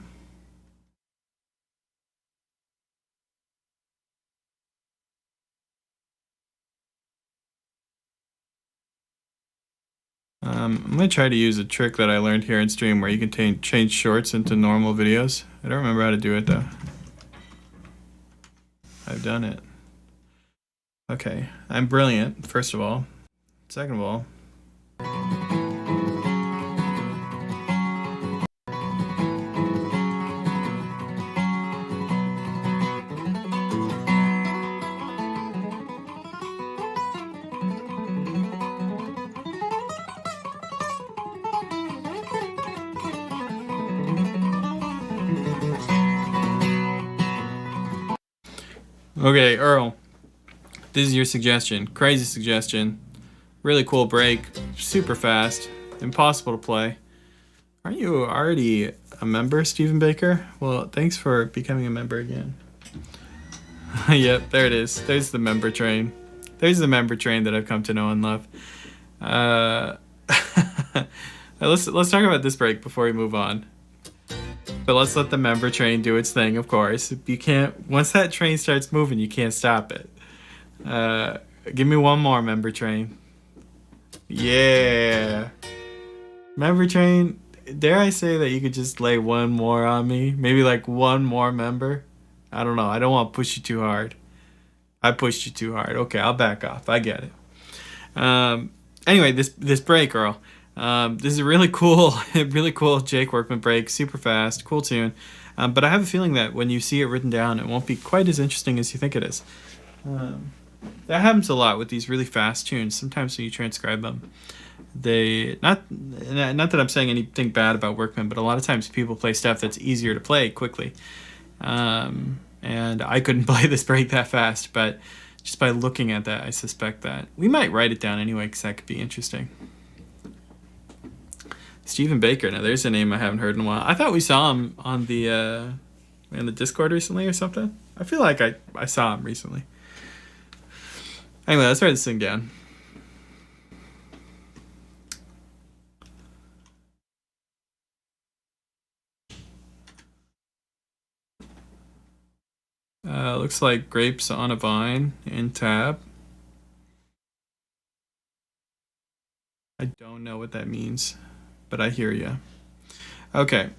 I'm going to try to use a trick that I learned here in stream where you can change shorts into normal videos. I don't remember how to do it though. I've done it. Okay, I'm brilliant, first of all. Second of all, okay, Earl, this is your suggestion. Crazy suggestion. Really cool break. Super fast. Impossible to play. Aren't you already a member, Stephen Baker? Well, thanks for becoming a member again. Yep, there it is. There's the member train. There's the member train that I've come to know and love. Let's talk about this break before we move on. But let's let the member train do its thing, of course. You can't, once that train starts moving, you can't stop it. Give me one more, member train. Yeah. Member train, dare I say that you could just lay one more on me? Maybe like one more member? I don't know. I don't want to push you too hard. I pushed you too hard. Okay, I'll back off. I get it. Anyway, this break, Earl. This is a really cool Jake Workman break. Super fast, cool tune. But I have a feeling that when you see it written down, it won't be quite as interesting as you think it is. That happens a lot with these really fast tunes. Sometimes when you transcribe them, they not that I'm saying anything bad about Workman, but a lot of times people play stuff that's easier to play quickly, and and I couldn't play this break that fast, but just by looking at that, I suspect that. We might write it down anyway, because that could be interesting. Stephen Baker. Now, there's a name I haven't heard in a while. I thought we saw him on the in the Discord recently or something. I feel like I saw him recently. Anyway, let's write this thing down. Looks like grapes on a vine in tab. I don't know what that means, but I hear you. Okay.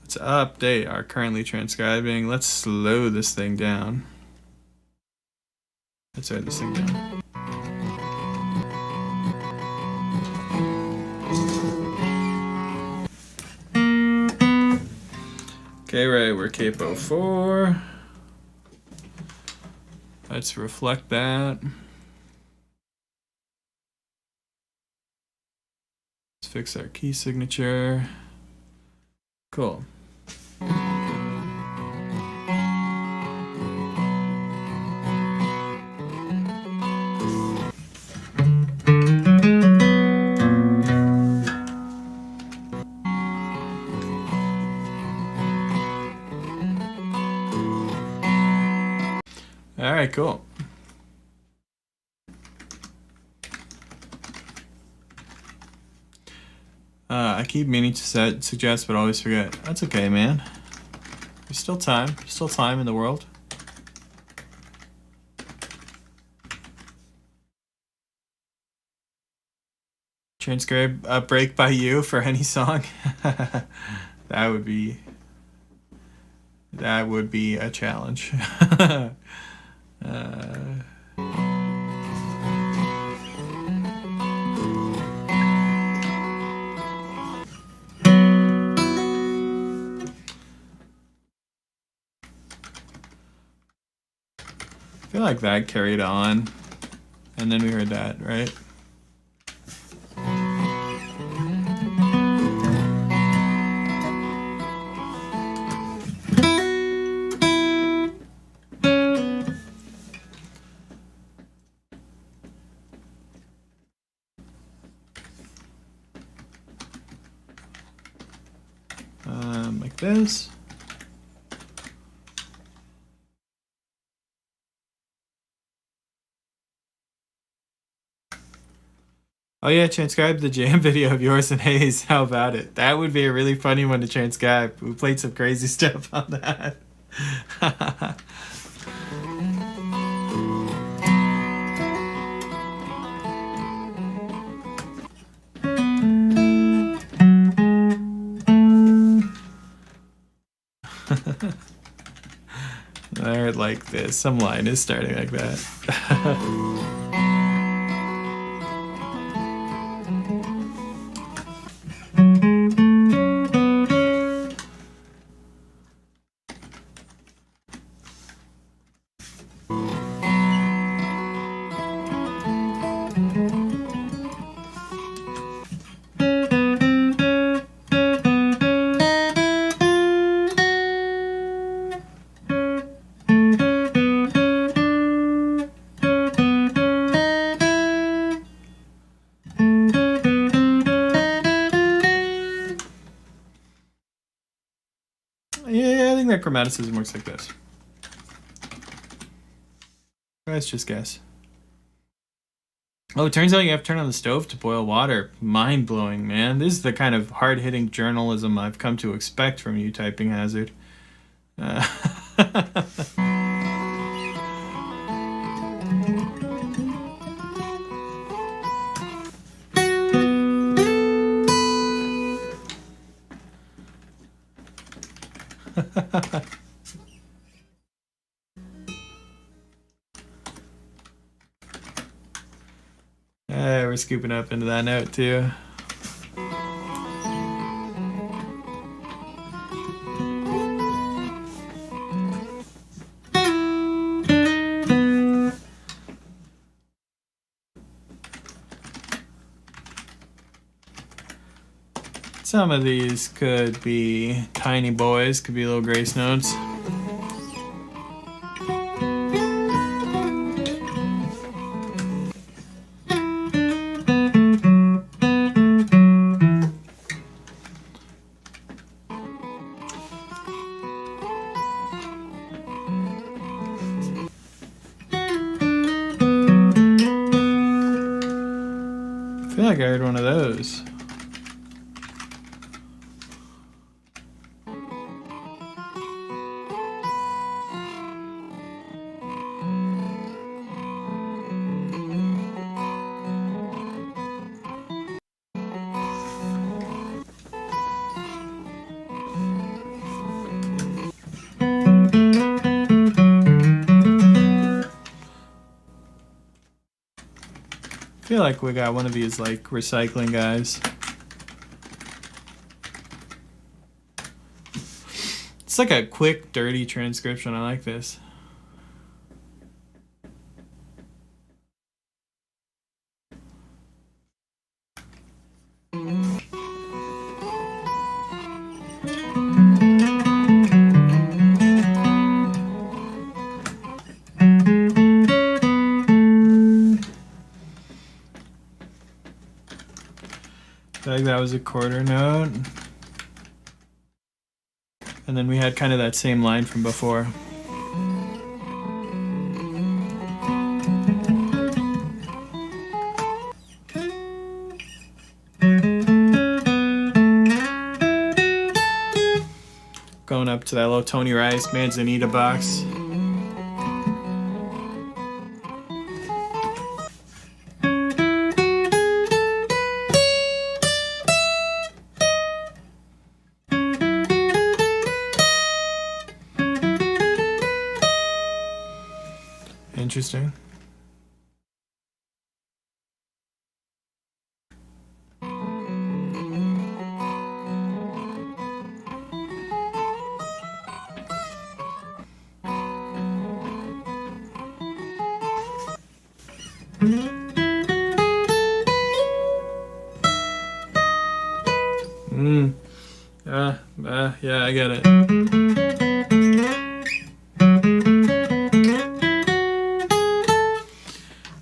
Let's update our currently transcribing. Let's slow this thing down. Let's write this thing down. Okay, right, we're capo 4. Let's reflect that. Let's fix our key signature. Cool. All right, cool. I keep meaning to suggest, but always forget. That's okay, man. There's still time. There's still time in the world. Transcribe a break by you for any song. That would be a challenge. I feel like that carried on, and then we heard that, right? Like this. Oh yeah, transcribe the jam video of yours and Hayes. How about it? That would be a really funny one to transcribe. We played some crazy stuff on that. Or like this. Some line is starting like that. Yeah, I think that chromaticism works like this. Let's just guess. Oh, it turns out you have to turn on the stove to boil water. Mind-blowing, man. This is the kind of hard-hitting journalism I've come to expect from you, Typing Hazard. We're scooping up into that note too. Some of these could be tiny boys, could be little grace notes. I feel like I heard one of those. I feel like we got one of these like recycling guys. It's like a quick, dirty transcription. I like this. I feel like that was a quarter note. And then we had kind of that same line from before. Going up to that little Tony Rice Manzanita box. Interesting. Yeah, I get it.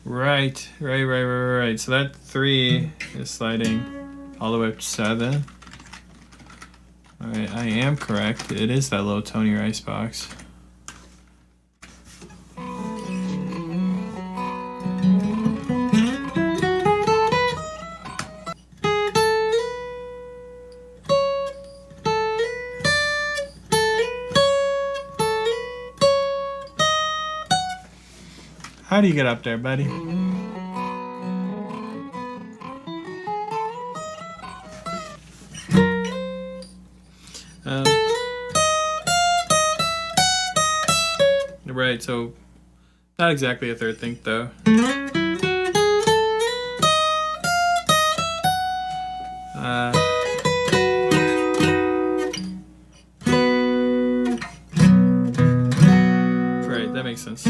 Right. So that 3 is sliding all the way up to 7. Alright, I am correct. It is that little Tony Rice box. How do you get up there, buddy? Right, so not exactly a third think though. Right, that makes sense.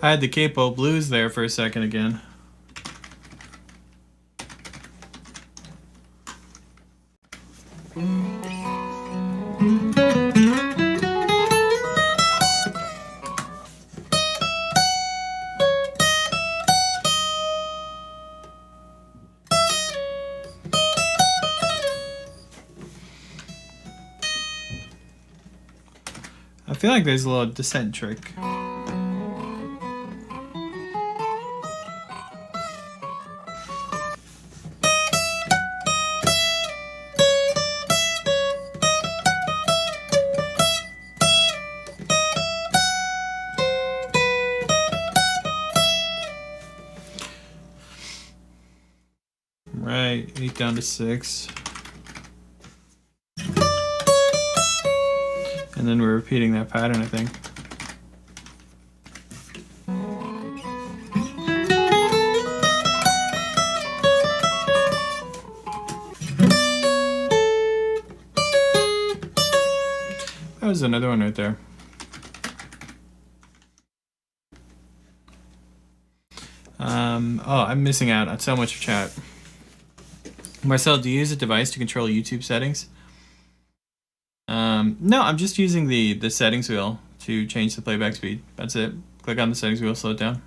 I had the capo blues there for a second again. I feel like there's a little descent trick. Right, 8 down to 6. And then we're repeating that pattern, I think. That was another one right there. I'm missing out on so much of chat. Marcel, do you use a device to control YouTube settings? No, I'm just using the settings wheel to change the playback speed. That's it. Click on the settings wheel, slow it down.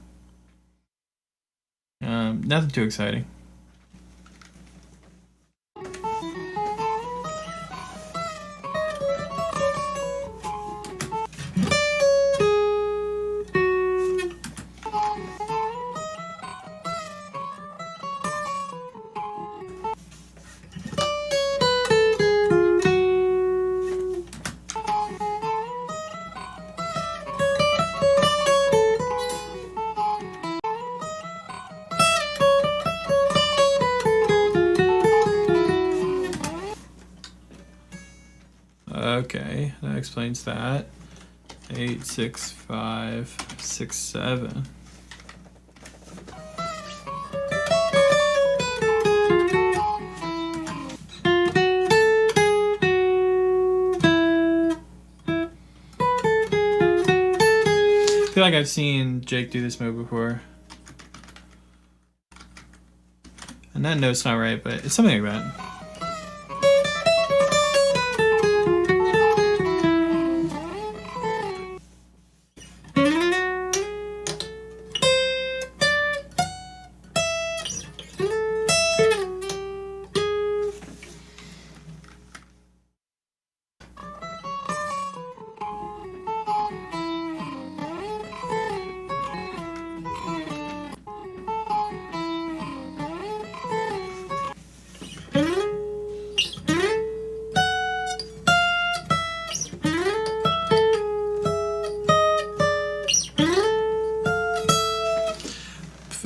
Nothing too exciting. Okay, that explains that. 8, 6, 5, 6, 7. I feel like I've seen Jake do this move before. And that note's not right, but it's something like that.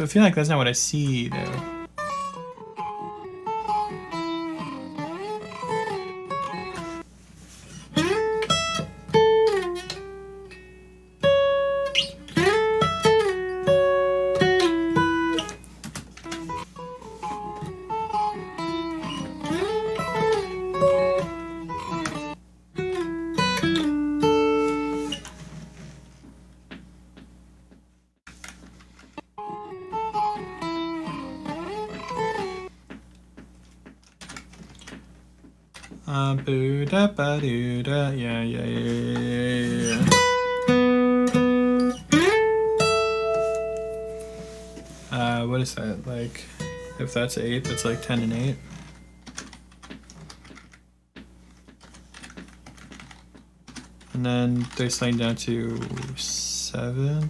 I feel like that's not what I see, though. Boo-da-ba-doo-da. Yeah. What is that? Like, if that's 8, that's like 10 and 8. And then they're sliding down to 7.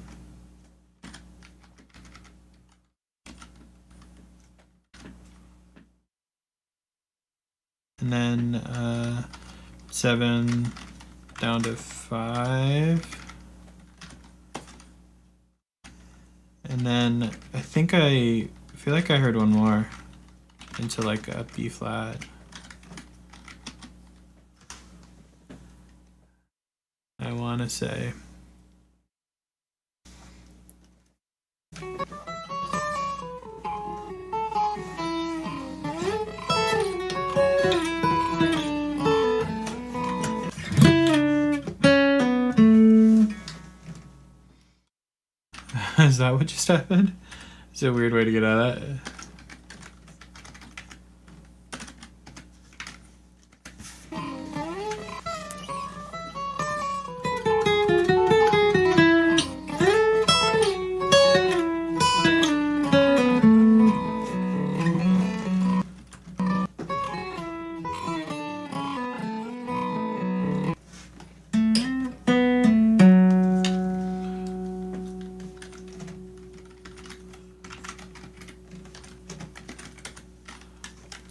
And then 7 down to 5. And then I feel like I heard one more into like a B flat. I want to say. Is that what just happened? It's a weird way to get out of that.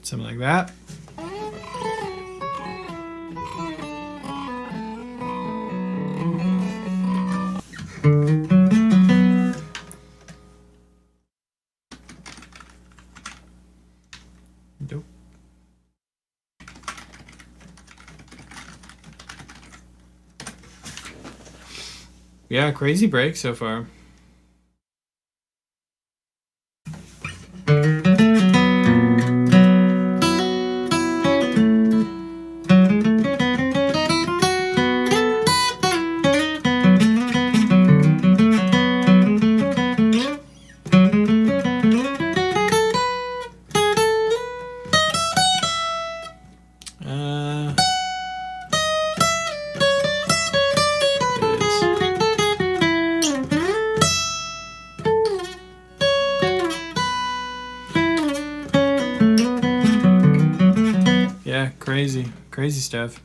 Something like that. Nope. Yeah, crazy break so far. Yeah, crazy stuff.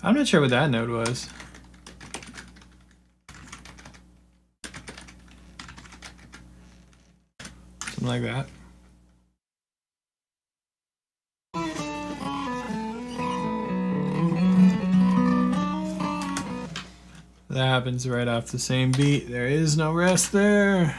I'm not sure what that note was. Something like that. That happens right off the same beat. There is no rest there.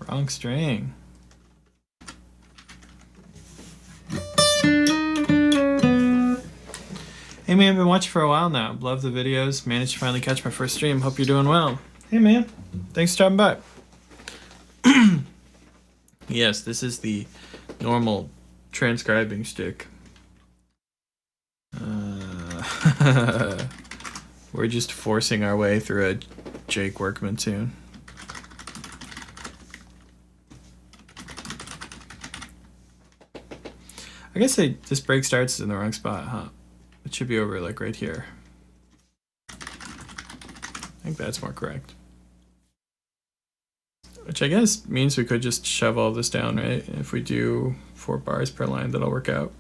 Wrong string. Hey man, I've been watching for a while now. Love the videos. Managed to finally catch my first stream. Hope you're doing well. Hey man, thanks for stopping by. Yes, this is the normal transcribing stick. We're just forcing our way through a Jake Workman tune. I guess this break starts in the wrong spot, huh? It should be over like right here. I think that's more correct. Which I guess means we could just shove all this down, right? If we do 4 bars per line, that'll work out.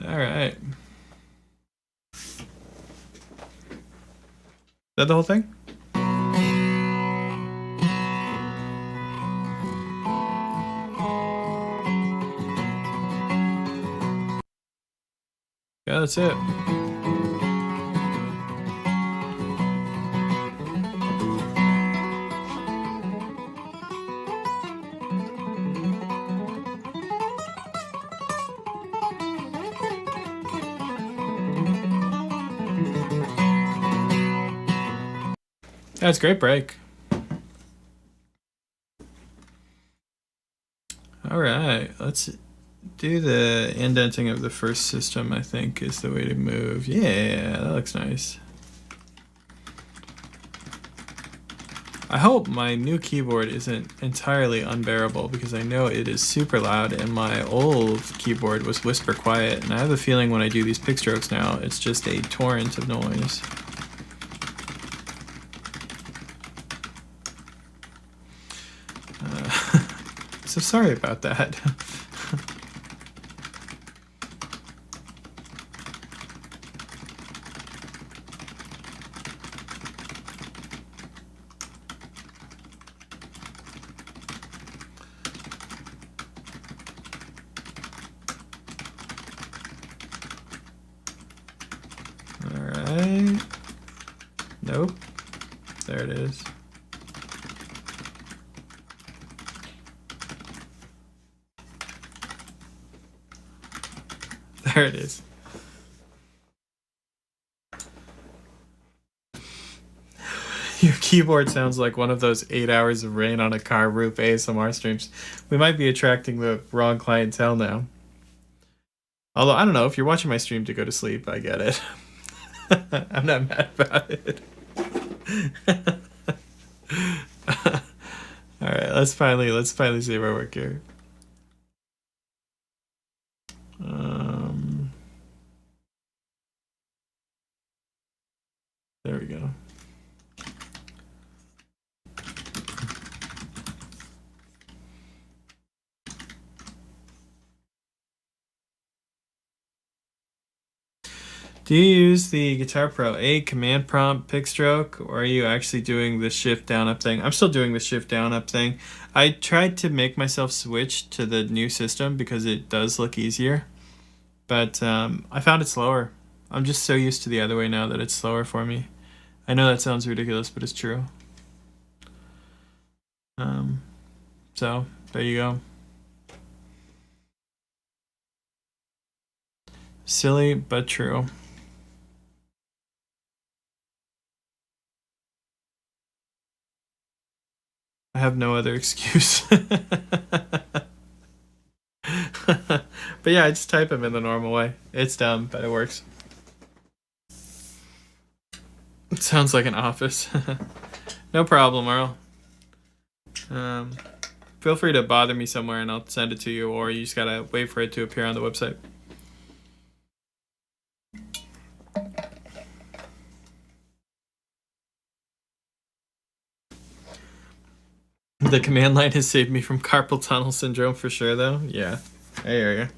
All right. Is that the whole thing? Yeah, that's it. That's a great break. All right, let's do the indenting of the first system, I think, is the way to move. Yeah, that looks nice. I hope my new keyboard isn't entirely unbearable because I know it is super loud and my old keyboard was whisper quiet, and I have a feeling when I do these pick strokes now, it's just a torrent of noise. So sorry about that. All right. Nope. There it is. There it is. Your keyboard sounds like one of those 8 hours of rain on a car roof ASMR streams. We might be attracting the wrong clientele now. Although, I don't know, if you're watching my stream to go to sleep, I get it. I'm not mad about it. All right, let's finally save our work here. There we go. Do you use the Guitar Pro 8 command prompt pick stroke, or are you actually doing the shift down up thing? I'm still doing the shift down up thing. I tried to make myself switch to the new system because it does look easier, but I found it slower. I'm just so used to the other way now that it's slower for me. I know that sounds ridiculous, but it's true. So there you go. Silly but true. I have no other excuse. But yeah, I just type them in the normal way. It's dumb, but it works. It sounds like an office. No problem, Earl. Feel free to bother me somewhere and I'll send it to you, or you just gotta wait for it to appear on the website. The command line has saved me from carpal tunnel syndrome for sure, though. Yeah, I hear you.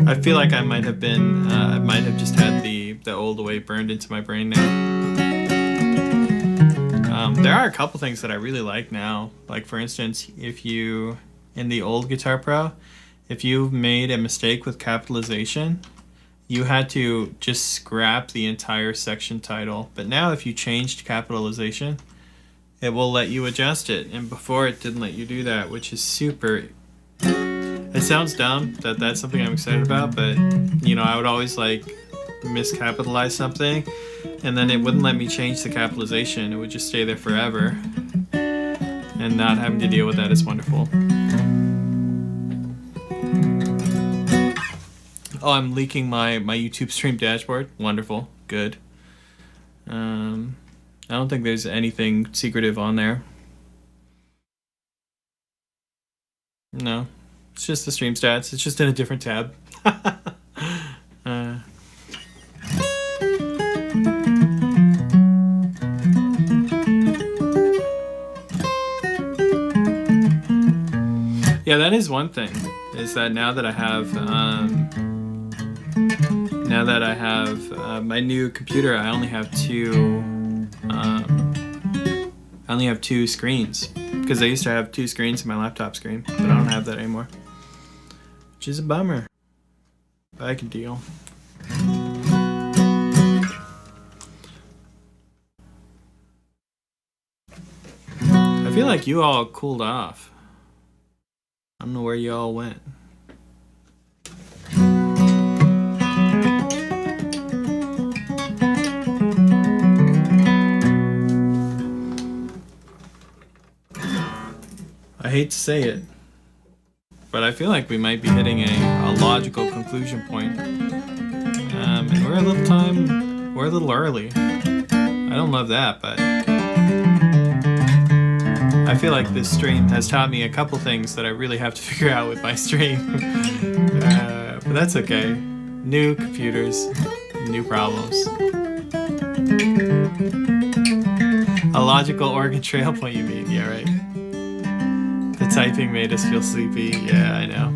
I feel like I might have been, I might have just had the old way burned into my brain now. There are a couple things that I really like now. Like, for instance, if you, in the old Guitar Pro, if you made a mistake with capitalization, you had to just scrap the entire section title. But now if you changed capitalization, it will let you adjust it. And before it didn't let you do that, which is super... It sounds dumb that that's something I'm excited about, but, you know, I would always, like, miscapitalize something, and then it wouldn't let me change the capitalization. It would just stay there forever. And not having to deal with that is wonderful. Oh, I'm leaking my YouTube stream dashboard. Wonderful. Good. I don't think there's anything secretive on there. No. It's just the stream stats. It's just in a different tab. Yeah, that is one thing. Is that now that I have my new computer, I only have two screens, because I used to have two screens in my laptop screen, but I don't have that anymore, which is a bummer, but I can deal. I feel like you all cooled off. I don't know where you all went. I hate to say it, but I feel like we might be hitting a logical conclusion point. And we're a little early. I don't love that, but I feel like this stream has taught me a couple things that I really have to figure out with my stream. But that's okay. New computers, new problems. A logical Oregon Trail point, you mean? Yeah, right. The typing made us feel sleepy. Yeah, I know.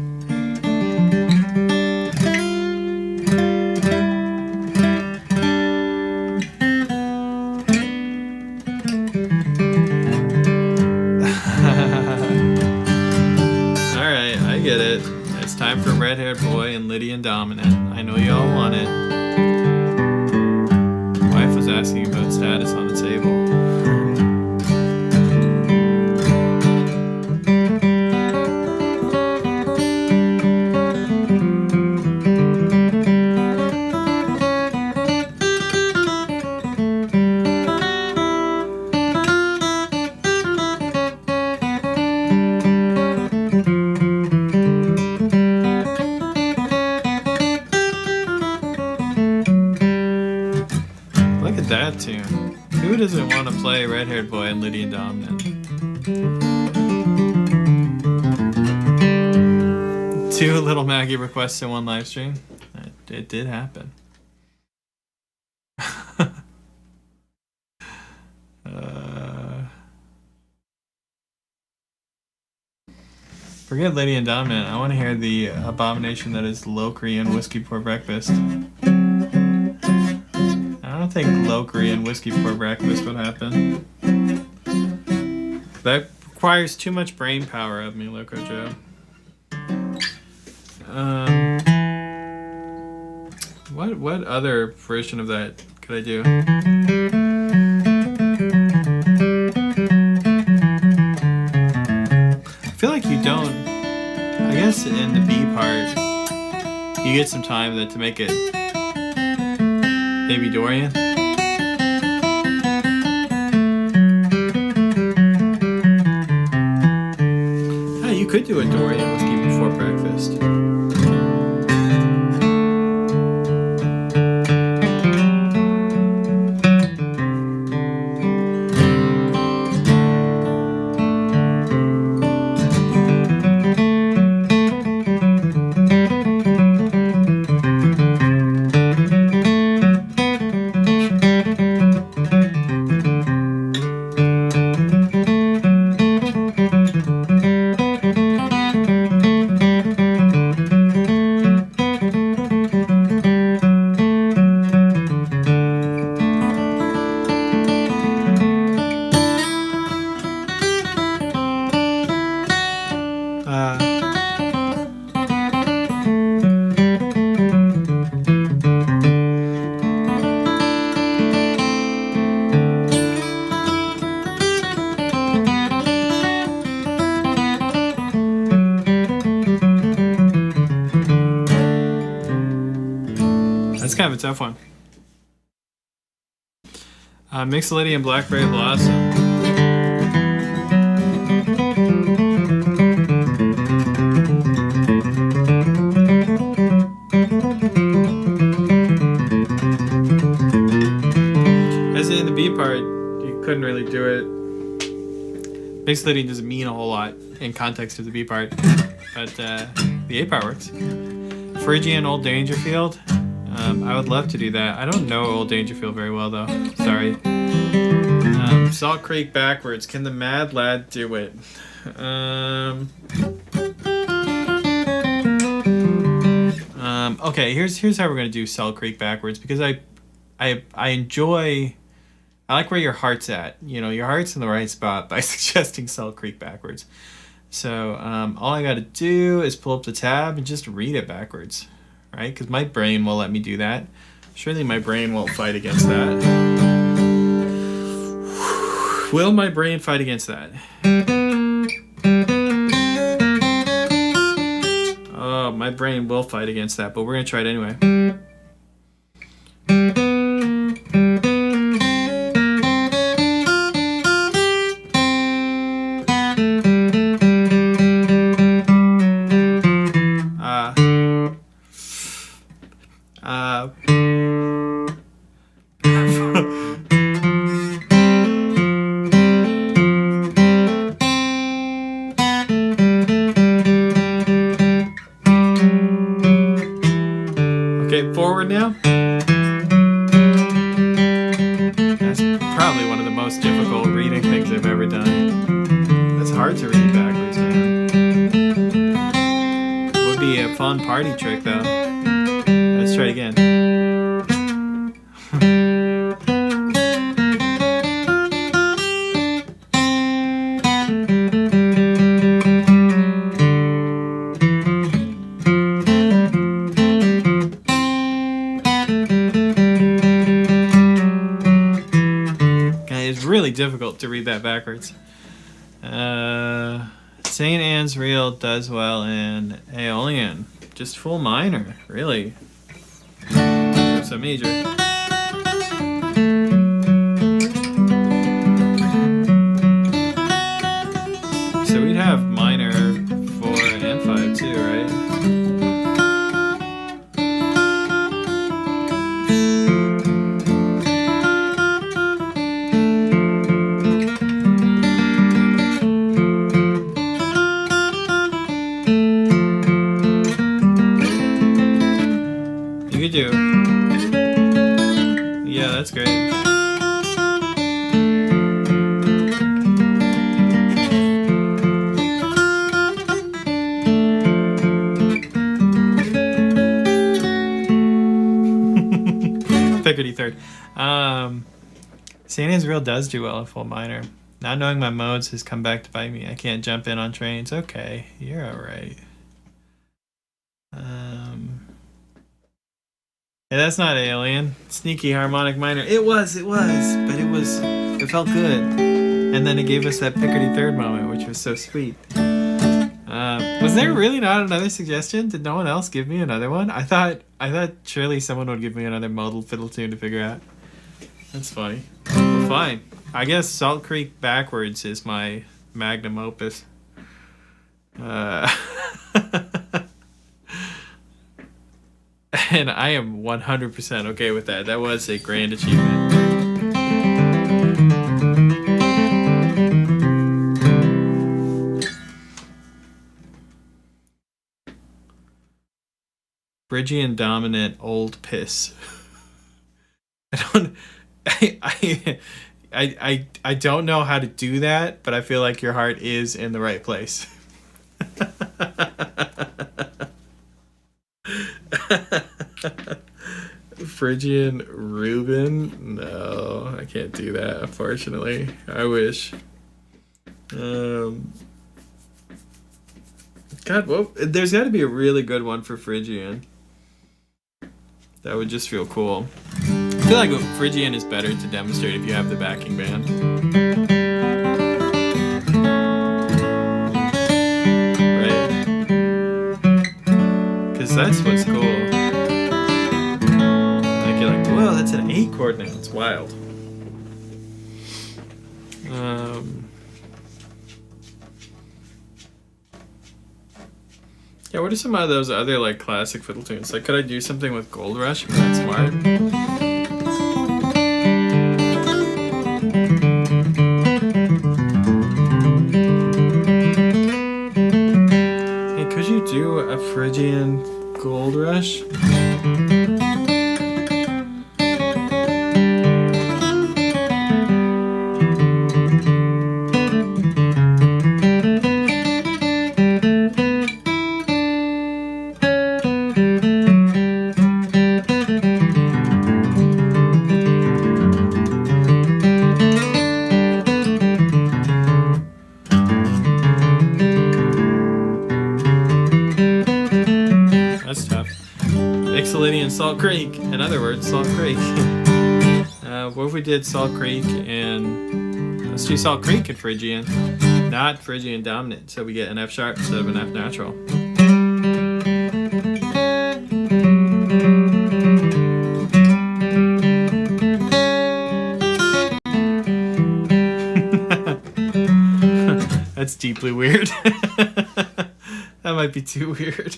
Alright, I get it. It's time for Red-Haired Boy and Lydian Dominant. I know you all want it. My wife was asking about status on the table. doesn't want to play Red-Haired Boy and Lydian Dominant? 2 Little Maggie requests in one live stream. It did happen. Forget Lady and Dominant. I want to hear the abomination that is low Korean whiskey for breakfast. I don't think low Korean whiskey for breakfast would happen. That requires too much brain power of me, Loco Joe. What other version of that could I do? I feel like you don't. I guess in the B part, you get some time to make it Baby Dorian. Yeah, you could do a Dorian whiskey before breakfast. That's kind of a tough one. Mixolydian and Blackberry Blossom. As in the B part, you couldn't really do it. Mixolydian doesn't mean a whole lot in context of the B part, but the A part works. Phrygian Old Dangerfield. I would love to do that. I don't know Old Dangerfield very well, though. Sorry. Salt Creek backwards. Can the Mad Lad do it? Okay, here's how we're gonna do Salt Creek backwards, because I like where your heart's at. You know, your heart's in the right spot by suggesting Salt Creek backwards. So all I gotta do is pull up the tab and just read it backwards. Right? Because my brain will let me do that. Surely my brain won't fight against that. Will my brain fight against that? Oh, my brain will fight against that, but we're going to try it anyway. Forward now. That's probably one of the most difficult reading things I've ever done. That's hard to read backwards, man. It would be a fun party trick, though. Let's try it again. Really difficult to read that backwards. St. Anne's Reel does well in Aeolian. Just full minor, really. So major. So we'd have minor 4 and 5 too, right? do? Yeah, that's great. Pickety third. San Israel does do well in full minor. Not knowing my modes has come back to bite me. I can't jump in on trains. Okay, you're alright. Yeah, that's not Alien. Sneaky harmonic minor. It was, but it felt good. And then it gave us that pickety third moment, which was so sweet. Was there really not another suggestion? Did no one else give me another one? I thought surely someone would give me another modal fiddle tune to figure out. That's funny. Well, fine. I guess Salt Creek Backwards is my magnum opus. And I am 100% okay with that. That was a grand achievement. Phrygian dominant old piss. I don't know how to do that, but I feel like your heart is in the right place. Phrygian Reuben? No, I can't do that, unfortunately. I wish. God, well, there's got to be a really good one for Phrygian. That would just feel cool. I feel like Phrygian is better to demonstrate if you have the backing band. Right? Because that's what's cool. Like you're like, whoa, that's an 8 chord now. It's wild. Yeah, what are some of those other like classic fiddle tunes? Like, could I do something with Gold Rush? Is that smart? Hey, could you do a Phrygian Gold Rush? Salt Creek. In other words, Salt Creek. What if we did Salt Creek and let's do Salt Creek in Phrygian, not Phrygian dominant, so we get an F sharp instead of an F natural. That's deeply weird. That might be too weird.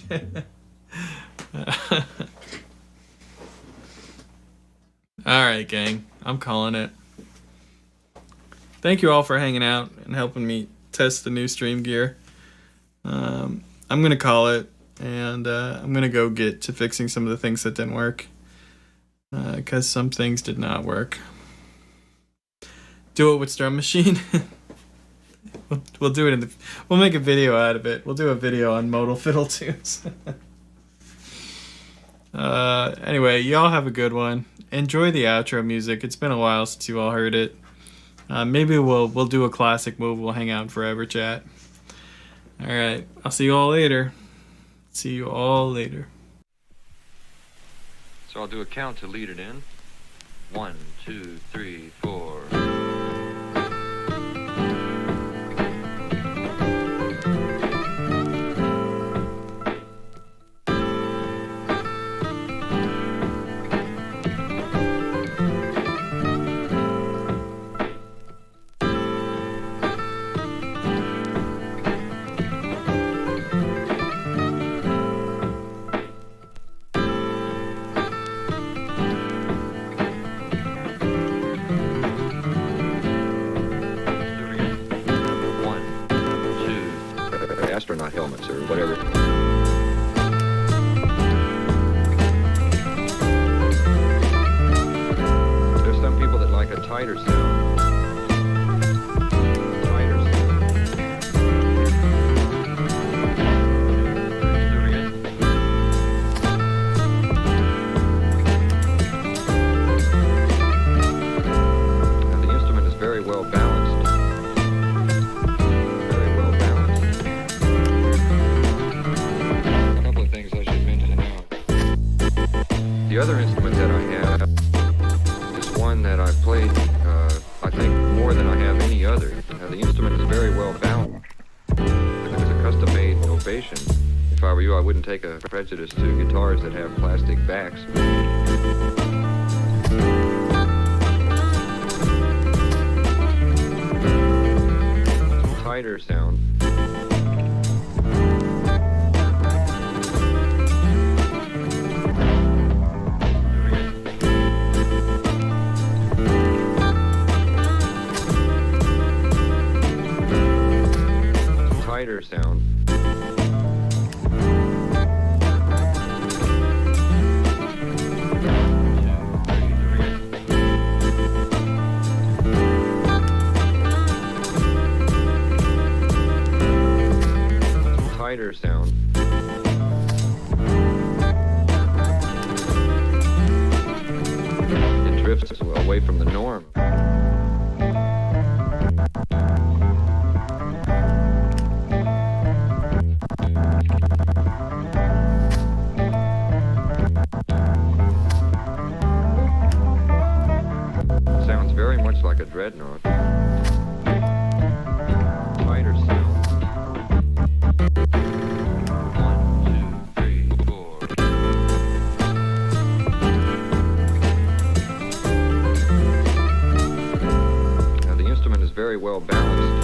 Alright, gang. I'm calling it. Thank you all for hanging out and helping me test the new stream gear. I'm going to call it, and I'm going to go get to fixing some of the things that didn't work. Because some things did not work. Do it with Strum Machine. We'll do it we'll make a video out of it. We'll do a video on modal fiddle tunes. Anyway, y'all have a good one. Enjoy the outro music. It's been a while since you all heard it. Maybe we'll do a classic move. We'll hang out and forever chat. All right. I'll see you all later. See you all later. So I'll do a count to lead it in. 1, 2, 3, 4. The other instrument that I have is one that I've played, I think, more than I have any other. The instrument is very well balanced. It's a custom-made ovation. If I were you, I wouldn't take a prejudice to guitars that have plastic backs. Tighter sound. Tighter sound. Tighter sound. It drifts away from the norm. Sounds very much like a dreadnought. Tighter sound. 1, 2, 3, 4. Now the instrument is very well balanced.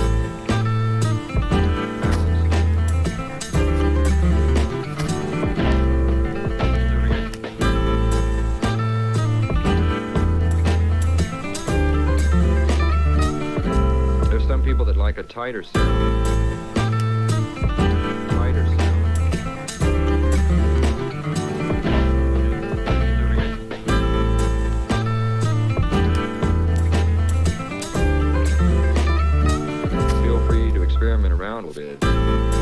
There's some people that like a tighter sound. Tighter sound. Feel free to experiment around with it. Balance.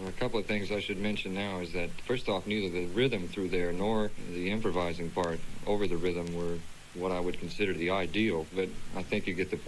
A couple of things I should mention now is that, first off, neither the rhythm through there nor the improvising part over the rhythm were what I would consider the ideal, but I think you get the point.